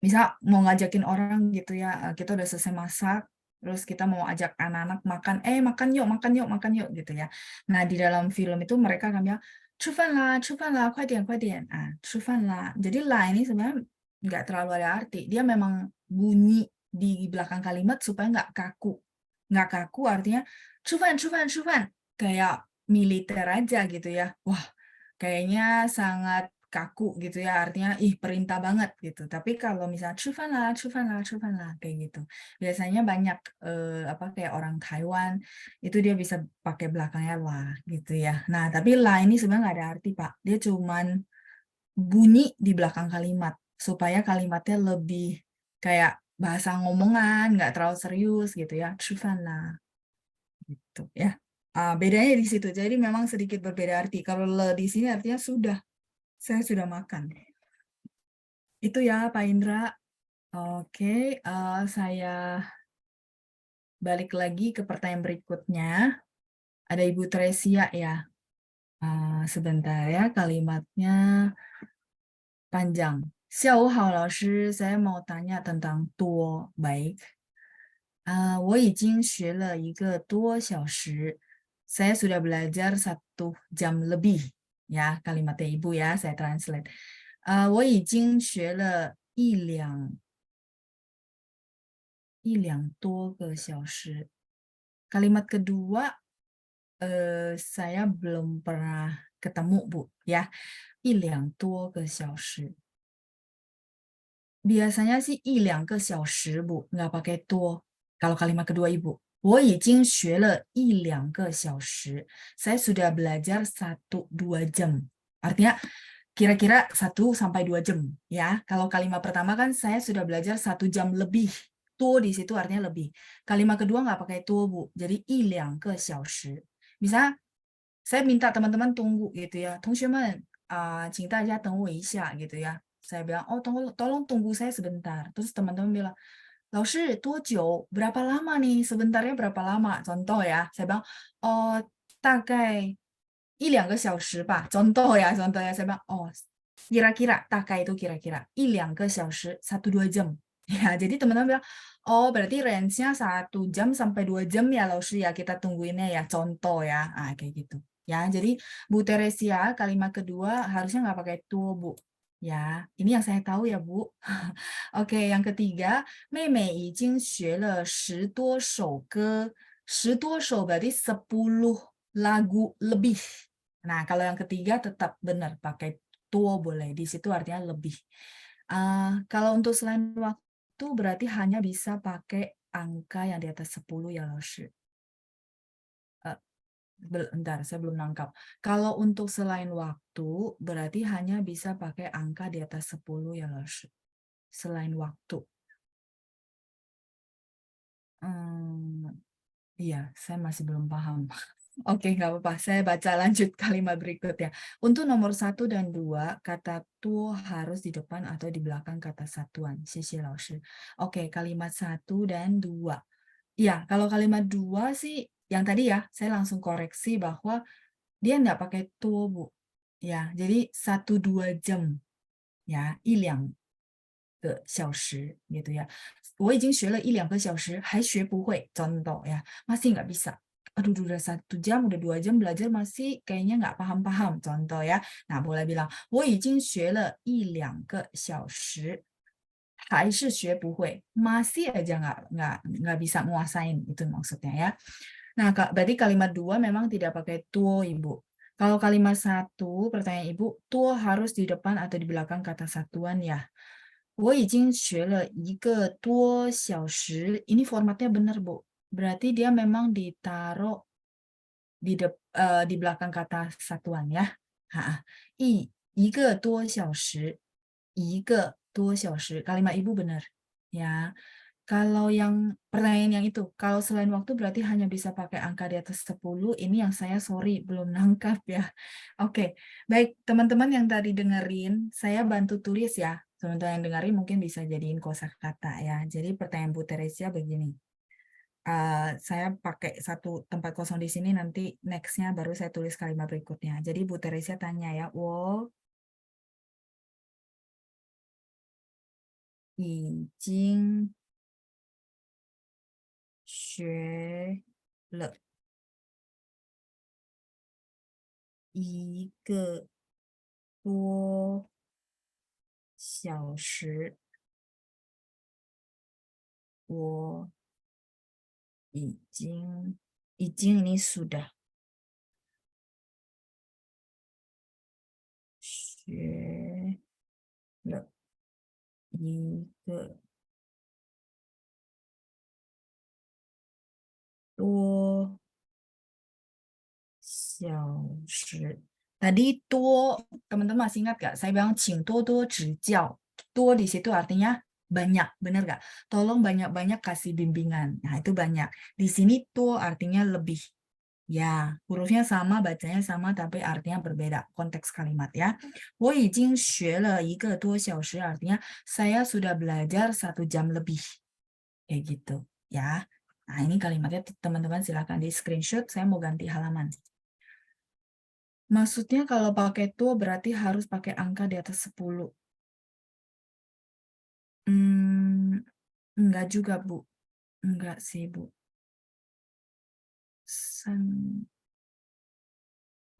misal mau ngajakin orang gitu ya, kita udah selesai masak, terus kita mau ajak anak-anak makan, makan yuk, makan yuk, makan yuk, gitu ya. Nah, di dalam film itu mereka akan bilang, 吃饭啦, 快点, 快点. 吃饭啦. Jadi lah ini sebenarnya nggak terlalu ada arti. Dia memang bunyi di belakang kalimat supaya nggak kaku. Nggak kaku artinya, 吃饭. Kayak militer aja gitu ya. Wah, kayaknya sangat kaku gitu ya, artinya perintah banget gitu. Tapi kalau misalnya 吃饭啦, kayak gitu. Biasanya banyak kayak orang Taiwan itu dia bisa pakai belakangnya lah gitu ya. Nah, tapi lah ini sebenarnya nggak ada arti, Pak. Dia cuman bunyi di belakang kalimat supaya kalimatnya lebih kayak bahasa ngomongan, nggak terlalu serius gitu ya. 吃饭啦 gitu ya. Bedanya di situ. Jadi memang sedikit berbeda arti. Kalau le di sini artinya sudah, saya sudah makan. Itu ya, Pak Indra. Oke, saya balik lagi ke pertanyaan berikutnya. Ada Ibu Tresia ya. Sebentar ya, kalimatnya panjang. 下午好，老师，saya mau tanya tentang 多 baik. 我已经学了1个多小时. Saya sudah belajar 1 jam lebih. Ya, kalimatnya Ibu ya, saya translate. 我已经学了1两多个小时. Kalimat kedua saya belum pernah ketemu, Bu, ya. 1两多个小时. Biasanya sih 1两个小时, Bu, nggak pakai 多. Kalau kalimat kedua Ibu. 我已经学了1两个小时. Saya sudah belajar 1-2 jam. Artinya kira-kira 1 sampai 2 jam ya. Kalau kalimat pertama kan saya sudah belajar 1 jam lebih. Tuh di situ artinya lebih. Kalimat kedua nggak pakai tuh, Bu. Jadi 1两个小时. Misalnya saya minta teman-teman tunggu gitu ya. 同学们, 请大家等我一下 gitu ya. Saya bilang, oh tolong tunggu saya sebentar. Terus teman-teman bilang, 老师多久? Berapa lama nih? Sebentarnya berapa lama? Contoh ya. Saya bilang, oh 大概1-2个小时 吧. Contoh ya. Saya bilang, oh kira-kira, 大概 itu kira-kira. 1-2个小时, 1-2 jam. Ya, jadi teman-teman bilang, oh berarti range-nya 1 jam sampai 2 jam ya, Laoshi ya, kita tungguinnya ya. Contoh ya. Kayak gitu. Ya, jadi Bu Teresia, kalimat kedua harusnya nggak pakai tuh, Bu. Ya, ini yang saya tahu ya, Bu. Oke, yang ketiga, 妹妹已经学了10多首歌. 10多首 berarti 10 lagu lebih. Nah, kalau yang ketiga tetap benar pakai tuo boleh. Di situ artinya lebih. Kalau untuk selain waktu berarti hanya bisa pakai angka yang di atas 10 ya, Laoshi. Bentar, saya belum nangkap. Kalau untuk selain waktu, berarti hanya bisa pakai angka di atas 10 ya, Lars. Selain waktu. Iya, saya masih belum paham. Oke, nggak apa-apa. Saya baca lanjut kalimat berikutnya. Untuk nomor 1 dan 2, kata tuo harus di depan atau di belakang kata satuan. Xie Lars. Oke, kalimat 1 dan 2. Iya, kalau kalimat 2 sih, yang tadi ya, saya langsung koreksi bahwa dia nggak pakai tuo, Bu. Ya, jadi 1-2 jam. ya 1-2个小时 gitu ya. 我已经学了1-2个小时 还学不会 contoh ya, masih nggak bisa. Aduh, udah 1 jam, udah 2 jam belajar masih kayaknya nggak paham-paham, contoh ya. Nah, boleh bilang 我已经学了1-2个小时还是学不会, masih aja nggak bisa nguasain, itu maksudnya ya. Nah, berarti kalimat 2 memang tidak pakai tuo, Ibu. Kalau kalimat 1, pertanyaan Ibu, tuo harus di depan atau di belakang kata satuan ya. 我已经学了1个多小时. Ini formatnya benar, Bu. Berarti dia memang ditaruh di belakang kata satuan ya. Ha, 1个多小时. 1个多小时. Kalimat Ibu benar. Ya. Kalau yang pertanyaan yang itu, kalau selain waktu berarti hanya bisa pakai angka di atas 10, ini yang saya sorry, belum nangkap ya. Oke, baik teman-teman yang tadi dengerin, saya bantu tulis ya. Teman-teman yang dengerin mungkin bisa jadiin kosakata ya. Jadi pertanyaan Bu Teresia begini. Saya pakai satu tempat kosong di sini, nanti next-nya baru saya tulis kalimat berikutnya. Jadi Bu Teresia tanya ya, 我已经学了1个多小时，我已经 ini sudah 学了1个多小时. Tadi tuo, teman-teman masih ingat gak? Saya bilang qing tuo tuo zhijiao. Tuo di situ artinya banyak, benar gak? Tolong banyak-banyak kasih bimbingan. Nah, itu banyak. Di sini tuo artinya lebih. Ya, hurufnya sama, bacanya sama, tapi artinya berbeda. Konteks kalimat ya. 我已经学了1个多小时 artinya saya sudah belajar 1 jam lebih. Kayak gitu ya. Nah, ini kalimatnya teman-teman silahkan di screenshot. Saya mau ganti halaman. Maksudnya kalau pakai tuh berarti harus pakai angka di atas 10. Enggak juga, Bu. Enggak sih, Bu.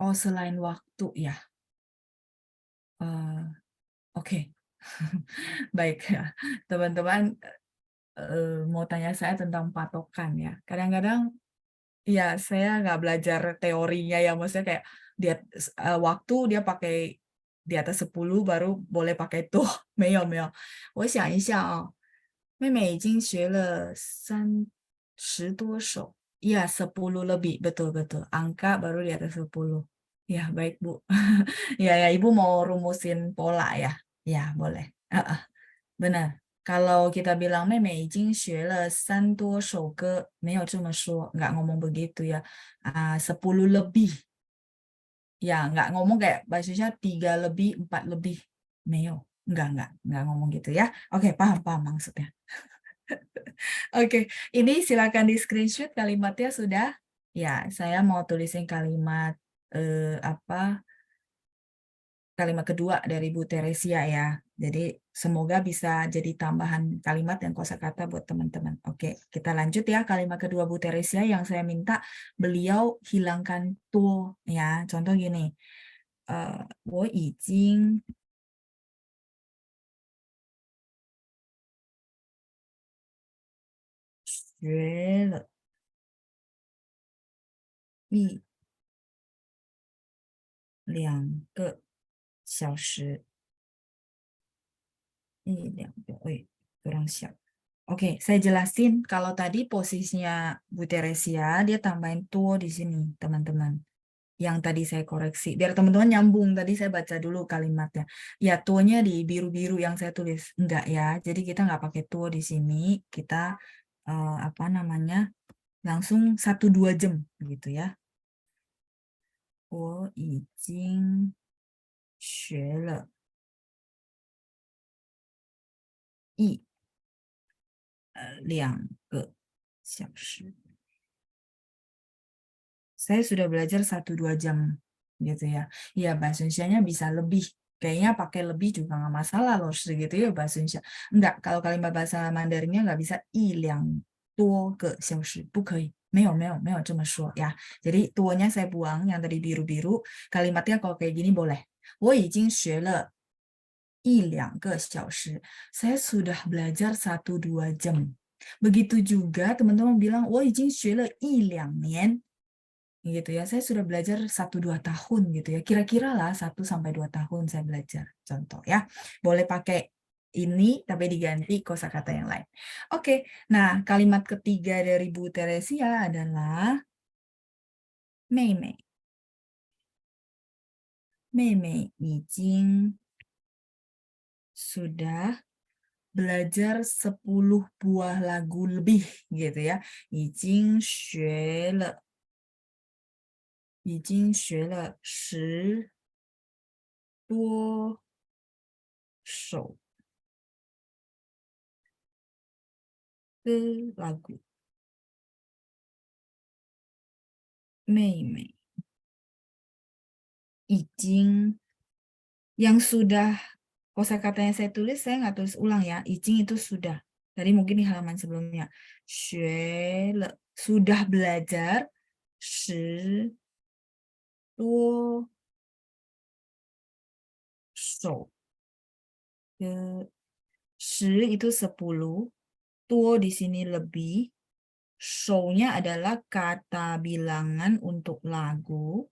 Oh, selain waktu ya. Oke. Baik ya. Teman-teman mau tanya saya tentang patokan ya. Kadang-kadang ya saya nggak belajar teorinya ya. Maksudnya kayak dia waktu dia pakai di atas 10 baru boleh pakai tuh. 没有没有。我想一下啊，妹妹已经学了30多首. Iya, 10 lebih. Betul-betul. Angka baru di atas 10. Ya, baik, Bu. Ya, ya, Ibu mau rumusin pola ya? Ya, boleh. Benar. Kalau kita bilang 妹妹已经学了3多首歌, 没有这么说, nggak ngomong begitu ya. 10 lebih. Ya, nggak ngomong kayak bahasanya 3 lebih, 4 lebih. 没有. Nggak ngomong gitu ya. Oke, paham maksudnya. Oke, ini silakan di screenshot kalimatnya sudah. Ya, saya mau tulisin kalimat kalimat kedua dari Bu Teresia ya. Jadi semoga bisa jadi tambahan kalimat dan kosakata buat teman-teman. Oke, kita lanjut ya kalimat kedua Bu Teresia yang saya minta beliau hilangkan tuh ya. Contoh gini. 我已经学了1-2个小时. 1-2, kurang siap. Oke, saya jelasin kalau tadi posisinya Bu Teresia, dia tambahin tuh di sini, teman-teman. Yang tadi saya koreksi. Biar teman-teman nyambung, tadi saya baca dulu kalimatnya. Ya, tuanya di biru-biru yang saya tulis. Enggak ya, jadi kita nggak pakai tuh di sini. Kita, langsung 1-2 jam, gitu ya. 我已经学了1-2个小时. Saya sudah belajar 1-2 jam gitu ya. Ya, bahasa Indonesianya bisa lebih Kayaknya pakai lebih juga nggak masalah loh, segitu ya bahasa Indonesia. Enggak, kalau kalimat bahasa Mandarinnya nggak bisa 1两多个小时，不可以。没有这么说呀. Jadi tuanya saya buang, yang tadi biru-biru. Kalimatnya kalau kayak gini boleh. 我已经学了1-2个小时. Saya sudah belajar 1-2 jam. Begitu juga teman-teman bilang, 我已经学了1-2年. Gitu ya, saya sudah belajar 1-2 tahun gitu ya, kira-kira lah 1-2 tahun saya belajar, contoh ya. Boleh pakai ini tapi diganti kosakata yang lain. Oke, nah kalimat ketiga dari Bu Teresia adalah Meimei. Meimei izin sudah belajar 10 buah lagu lebih gitu ya. Izin 学了已经学了10多首的 lagu. 妹妹 izin yang sudah kosakata yang saya tulis, saya nggak tulis ulang ya. Izin itu sudah. Tadi mungkin di halaman sebelumnya. 学了 sudah belajar 10多首的 10 itu 10, 多 di sini lebih, show-nya adalah kata bilangan untuk lagu,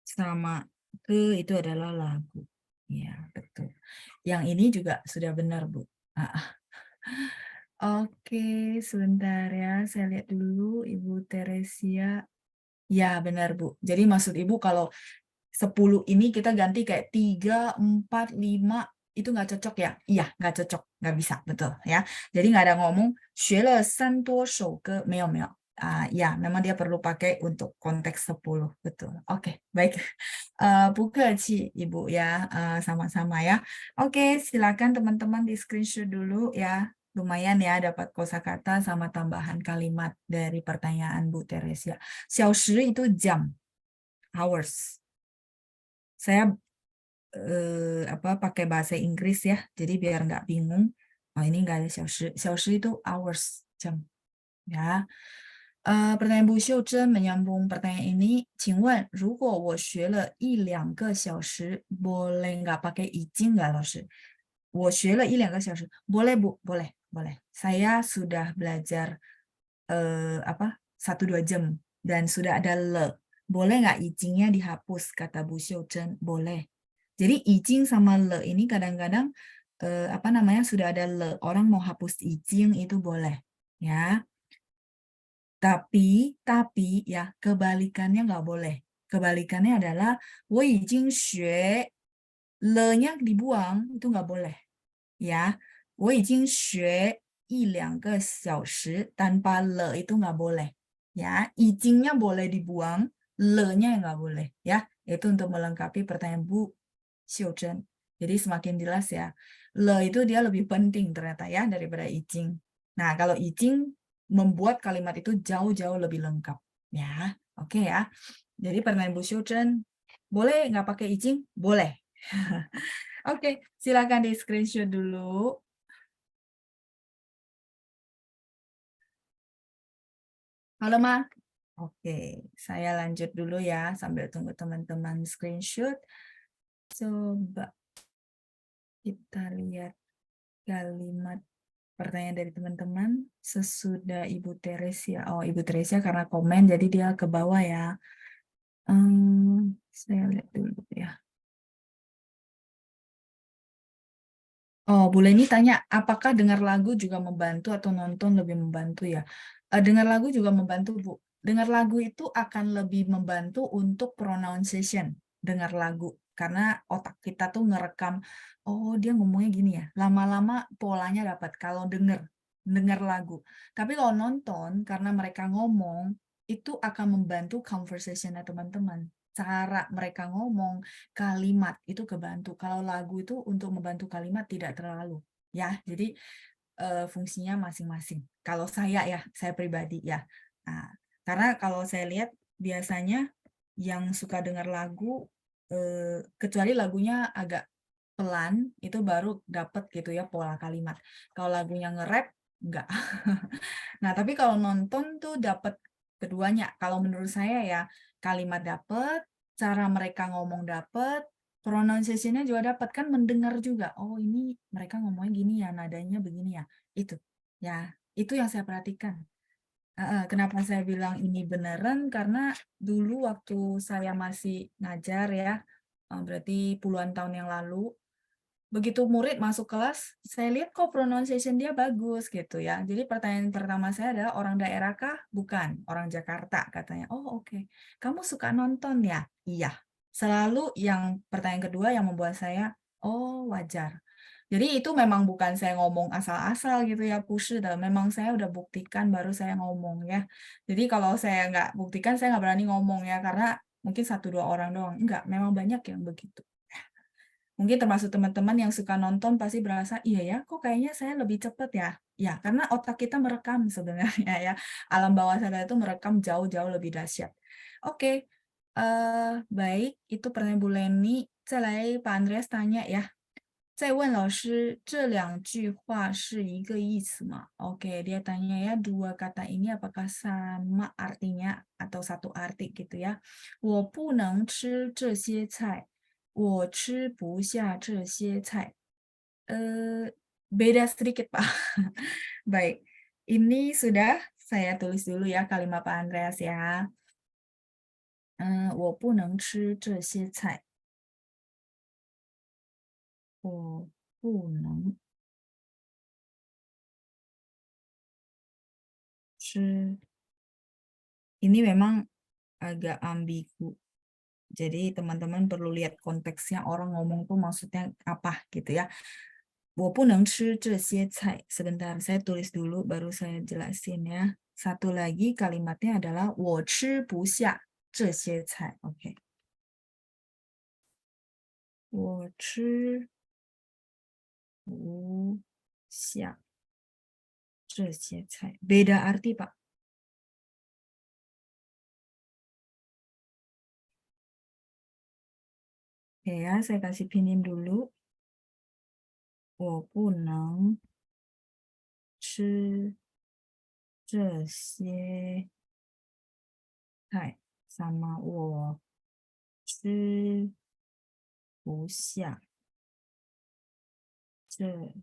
sama ke itu adalah lagu. Ya, betul. Yang ini juga sudah benar, Bu. Oke, sebentar ya. Saya lihat dulu, Ibu Teresia. Ya, benar, Bu. Jadi maksud Ibu kalau 10 ini kita ganti kayak 3, 4, 5, itu nggak cocok ya? Iya, nggak cocok. Nggak bisa, betul ya. Jadi nggak ada ngomong, 学了3多首歌, 没有. Ya, memang dia perlu pakai untuk konteks 10. Betul. Oke, baik. Bukaci, Ibu ya. Sama-sama ya. Oke, silakan teman-teman di screenshot dulu ya. Lumayan ya dapat kosakata sama tambahan kalimat dari pertanyaan Bu Teresia. 小时 itu jam, hours. Saya pakai bahasa Inggris ya, jadi biar nggak bingung. Oh, ini nggak ada 小时. 小时 itu hours, jam. Ya. Pertanyaan Bu Xiuzhen menyambung pertanyaan ini. 请问如果我学了1-2个小时 boleh nggak pakai izin nggak, 老师? 我学了1-2个小时 boleh Bu, boleh. Saya sudah belajar 1-2 jam dan sudah ada le. Boleh nggak izinnya dihapus, kata Bu Xiuzhen? Boleh. Jadi izin sama le ini kadang-kadang sudah ada le, orang mau hapus izin itu boleh ya. Tapi ya kebalikannya nggak boleh. Kebalikannya adalah 我已经学 le-nya dibuang, itu nggak boleh ya. 我已经学1-2个小时 tanpa le itu nggak boleh ya. Izinnya boleh dibuang, le-nya nggak boleh ya. Itu untuk melengkapi pertanyaan Bu Xiuzhen. Jadi semakin jelas ya. Le itu dia lebih penting ternyata ya daripada izin. Nah, kalau izin membuat kalimat itu jauh-jauh lebih lengkap ya. Oke ya. Jadi pertanyaan Bu Xiuzhen, boleh nggak pakai izin? Boleh. Oke, silakan di screenshot dulu. Halo, Ma. Oke, saya lanjut dulu ya sambil tunggu teman-teman screenshot. Coba kita lihat kalimat pertanyaan dari teman-teman sesudah Ibu Teresia. Oh, Ibu Teresia karena komen jadi dia ke bawah ya. Saya lihat dulu ya. Oh, Bu Leni tanya, apakah dengar lagu juga membantu atau nonton lebih membantu ya? Dengar lagu juga membantu, Bu. Dengar lagu itu akan lebih membantu untuk pronunciation, dengar lagu. Karena otak kita tuh ngerekam, oh dia ngomongnya gini ya. Lama-lama polanya dapat kalau dengar lagu. Tapi kalau nonton, karena mereka ngomong, itu akan membantu conversation-nya teman-teman. Cara mereka ngomong, kalimat itu kebantu. Kalau lagu itu untuk membantu kalimat tidak terlalu. Ya, jadi fungsinya masing-masing. Kalau saya ya, saya pribadi ya. Nah, karena kalau saya lihat biasanya yang suka dengar lagu, kecuali lagunya agak pelan, itu baru dapet gitu ya pola kalimat. Kalau lagunya nge-rap, enggak. Nah, tapi kalau nonton tuh dapet keduanya. Kalau menurut saya ya, kalimat dapet, cara mereka ngomong dapet, pronunciation-nya juga dapet. Kan mendengar juga, oh ini mereka ngomongnya gini ya, nadanya begini ya. Itu. Ya, itu yang saya perhatikan. Kenapa saya bilang ini beneran, karena dulu waktu saya masih ngajar ya, berarti puluhan tahun yang lalu, begitu murid masuk kelas, saya lihat kok pronunciation dia bagus gitu ya. Jadi pertanyaan pertama saya adalah, orang daerah kah? Bukan, orang Jakarta katanya. Oh oke. Kamu suka nonton ya? Iya. Selalu yang pertanyaan kedua yang membuat saya, oh wajar. Jadi itu memang bukan saya ngomong asal-asal gitu ya, push itu. Memang saya udah buktikan baru saya ngomong ya. Jadi kalau saya nggak buktikan, saya nggak berani ngomong ya, karena mungkin satu dua orang doang. Enggak, memang banyak yang begitu. Mungkin termasuk teman-teman yang suka nonton pasti berasa, iya ya, kok kayaknya saya lebih cepat ya? Ya, karena otak kita merekam sebenarnya ya. Alam bawah sadar itu merekam jauh-jauh lebih dahsyat. Oke, baik, itu pertanyaan Bu Leni. Pak Andreas tanya ya. 再问老师，这两句话是一个意思吗? Oke, dia tanya ya, dua kata ini apakah sama artinya atau satu arti gitu ya. 我不能吃这些菜，我吃不下这些菜. Beda sedikit, Pak. Baik, ini sudah saya tulis dulu ya kalimat Pak Andreas ya. 我不能吃这些菜，我不能吃 Ini memang agak ambigu. Jadi teman-teman perlu lihat konteksnya orang ngomong tuh maksudnya apa gitu ya. 我不能吃这些菜. Sebentar, saya tulis dulu baru saya jelasin ya. Satu lagi kalimatnya adalah 我吃不下这些菜. Oke. 我吃不下这些菜. Beda arti, Pak. Oke ya, saya kasih pinjem dulu. 我不能吃这些菜 sama 我吃不下这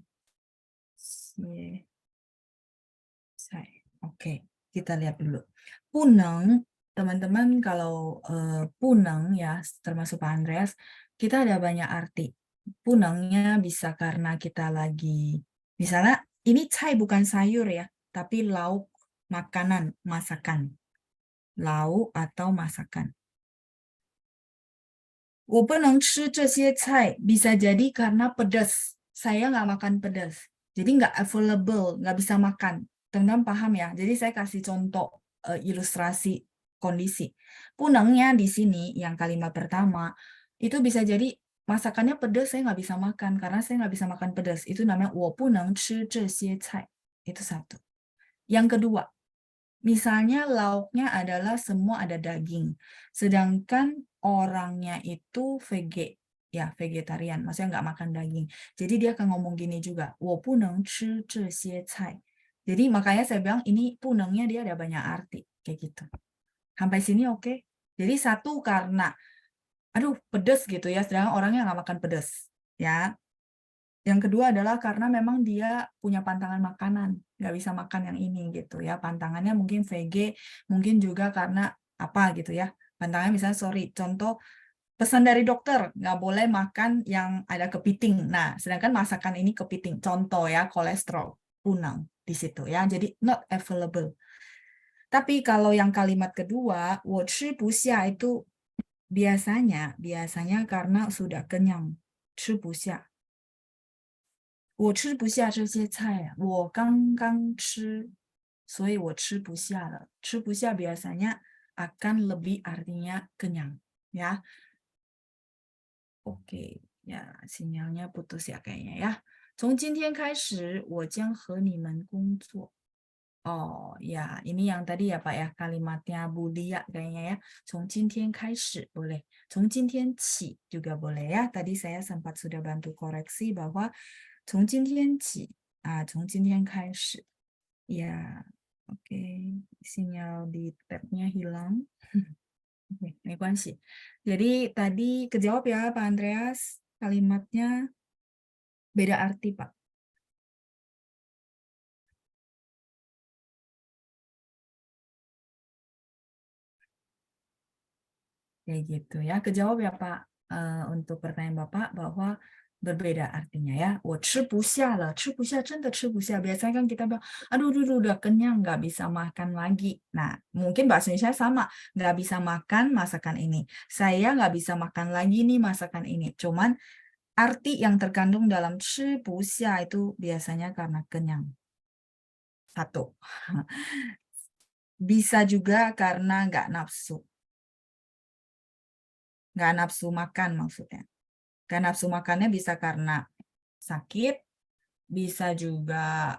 些菜. Oke, kita lihat dulu. Puneng, teman-teman kalau puneng ya, termasuk Pak Andreas, kita ada banyak arti. Punengnya bisa karena kita lagi, misalnya ini cai bukan sayur ya, tapi lauk, makanan, masakan. Lauk atau masakan. 我不能吃这些菜 bisa jadi karena pedas. Saya nggak makan pedas. Jadi nggak available, nggak bisa makan. Teman-teman paham ya? Jadi saya kasih contoh ilustrasi kondisi. Punangnya di sini, yang kalimat pertama, itu bisa jadi masakannya pedas, saya nggak bisa makan. Karena saya nggak bisa makan pedas. Itu namanya 我不能吃这些菜. Itu satu. Yang kedua, misalnya lauknya adalah semua ada daging, sedangkan orangnya itu ya vegetarian, maksudnya nggak makan daging. Jadi dia akan ngomong gini juga, 我不能吃这些菜. Jadi makanya saya bilang ini punengnya dia ada banyak arti, kayak gitu. Sampai sini oke? Jadi satu karena, aduh pedes gitu ya, sedangkan orangnya nggak makan pedes. Ya, yang kedua adalah karena memang dia punya pantangan makanan, nggak bisa makan yang ini gitu ya. Pantangannya mungkin VG, mungkin juga karena apa gitu ya. Pantangannya misalnya, sorry, contoh pesan dari dokter, nggak boleh makan yang ada kepiting. Nah, sedangkan masakan ini kepiting. Contoh ya, kolesterol, punang di situ ya. Jadi not available. Tapi kalau yang kalimat kedua, 我吃不下 itu biasanya karena sudah kenyang. 吃不下我吃不下这些菜，我刚刚吃，所以我吃不下了。吃不下 biasanya akan lebih artinya kenyang, ya. Oke, ya sinyalnya putus ya kayaknya ya. 从今天开始，我将和你们工作。Oh ya, ini yang tadi ya Pak ya, kalimatnya Bulia kayaknya ya. 从今天开始 boleh. 从今天起 juga boleh ya. Tadi saya sempat sudah bantu koreksi bahwa 从今天起 从今天开始. Ya, oke. Sinyal di tab-nya hilang. Oke, 没关系. Jadi tadi kejawab ya Pak Andreas, kalimatnya beda arti Pak. Kayak gitu ya. Kejawab ya Pak untuk pertanyaan Bapak bahwa berbeda artinya ya. 我吃不下了，吃不下，真的吃不下. Biasanya kan kita bilang, aduh, udah kenyang, nggak bisa makan lagi. Nah, mungkin bahasa Indonesia sama, nggak bisa makan masakan ini. Saya nggak bisa makan lagi nih masakan ini. Cuman arti yang terkandung dalam 吃不下 itu biasanya karena kenyang. Satu. Bisa juga karena nggak nafsu. Nggak nafsu makan maksudnya. Nggak nafsu makannya bisa karena sakit, bisa juga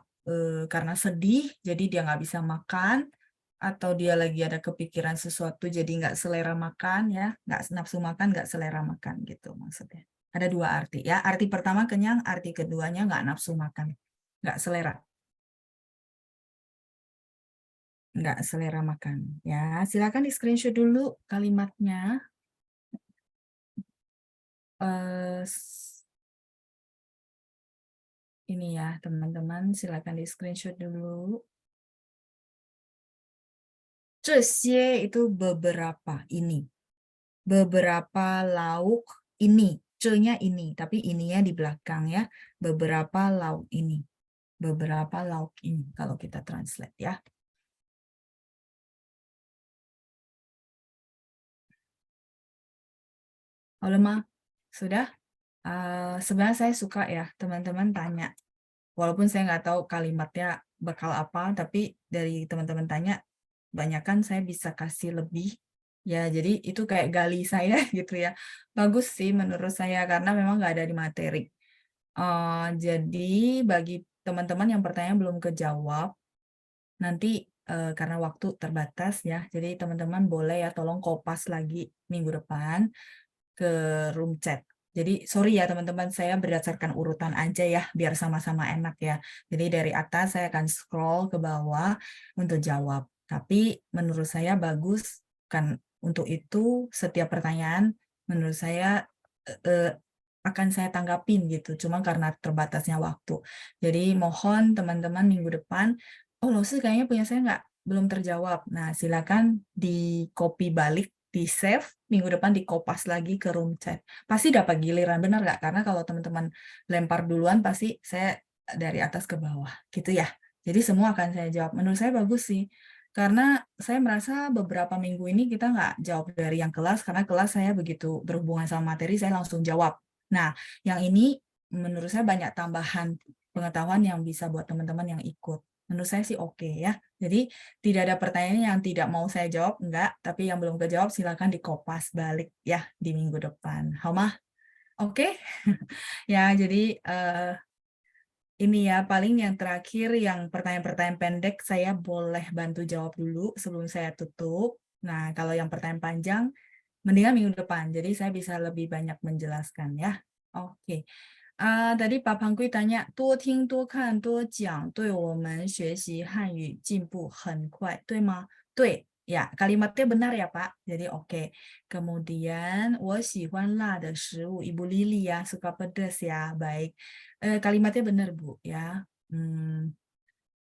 karena sedih, jadi dia nggak bisa makan, atau dia lagi ada kepikiran sesuatu, jadi nggak selera makan ya, nggak nafsu makan, nggak selera makan gitu maksudnya. Ada dua arti ya. Arti pertama kenyang, arti keduanya nggak nafsu makan, nggak selera. Nggak selera makan. Ya, silakan di screenshot dulu kalimatnya. Ini ya, teman-teman, silakan di screenshot dulu. 这些 itu beberapa ini. Beberapa lauk ini. Ce-nya ini, tapi ininya di belakang ya. Beberapa lauk ini. Beberapa lauk ini kalau kita translate ya. Olema, sudah? Sebenarnya saya suka ya teman-teman tanya. Walaupun saya nggak tahu kalimatnya bakal apa, tapi dari teman-teman tanya, banyakan saya bisa kasih lebih. Ya, jadi itu kayak gali saya gitu ya. Bagus sih menurut saya, karena memang nggak ada di materi. Jadi bagi teman-teman yang pertanyaan belum kejawab, nanti karena waktu terbatas ya, jadi teman-teman boleh ya tolong kopas lagi minggu depan ke room chat. Jadi sorry ya teman-teman, saya berdasarkan urutan aja ya, biar sama-sama enak ya. Jadi dari atas saya akan scroll ke bawah untuk jawab. Tapi menurut saya bagus kan, untuk itu setiap pertanyaan menurut saya akan saya tanggapin gitu. Cuma karena terbatasnya waktu. Jadi mohon teman-teman minggu depan, oh loh sih kayaknya punya saya belum terjawab. Nah silakan di copy balik, di save, minggu depan dikopas lagi ke room chat. Pasti dapat giliran, benar nggak? Karena kalau teman-teman lempar duluan, pasti saya dari atas ke bawah, gitu ya. Jadi semua akan saya jawab. Menurut saya bagus sih. Karena saya merasa beberapa minggu ini kita nggak jawab dari yang kelas, karena kelas saya begitu berhubungan sama materi, saya langsung jawab. Nah, yang ini menurut saya banyak tambahan pengetahuan yang bisa buat teman-teman yang ikut. Menurut saya sih oke ya. Jadi tidak ada pertanyaan yang tidak mau saya jawab, enggak. Tapi yang belum kejawab silakan dikopas balik ya di minggu depan. Haumah? Oke? Ya, jadi ini ya paling yang terakhir, yang pertanyaan-pertanyaan pendek saya boleh bantu jawab dulu sebelum saya tutup. Nah, kalau yang pertanyaan panjang, mendingan minggu depan. Jadi saya bisa lebih banyak menjelaskan ya. Oke. Tadi Pak Pangkui tanya, 多听多看多讲对我们学习汉语进步很快，对吗？对, ya kalimatnya benar ya Pak. Jadi oke. Kemudian, 我喜欢辣的食物. Ibu Lili ya, suka pedas ya. Baik. Kalimatnya benar Bu ya.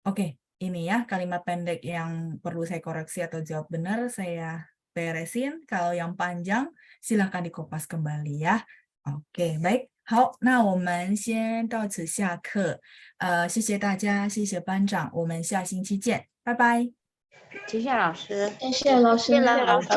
Oke, ini ya kalimat pendek yang perlu saya koreksi atau jawab benar saya beresin. Kalau yang panjang silahkan dikopas kembali ya. Oke, baik。好，那我们先到此下课。谢谢大家，谢谢班长，我们下星期见，拜拜。谢谢老师。谢谢老师。谢谢老师。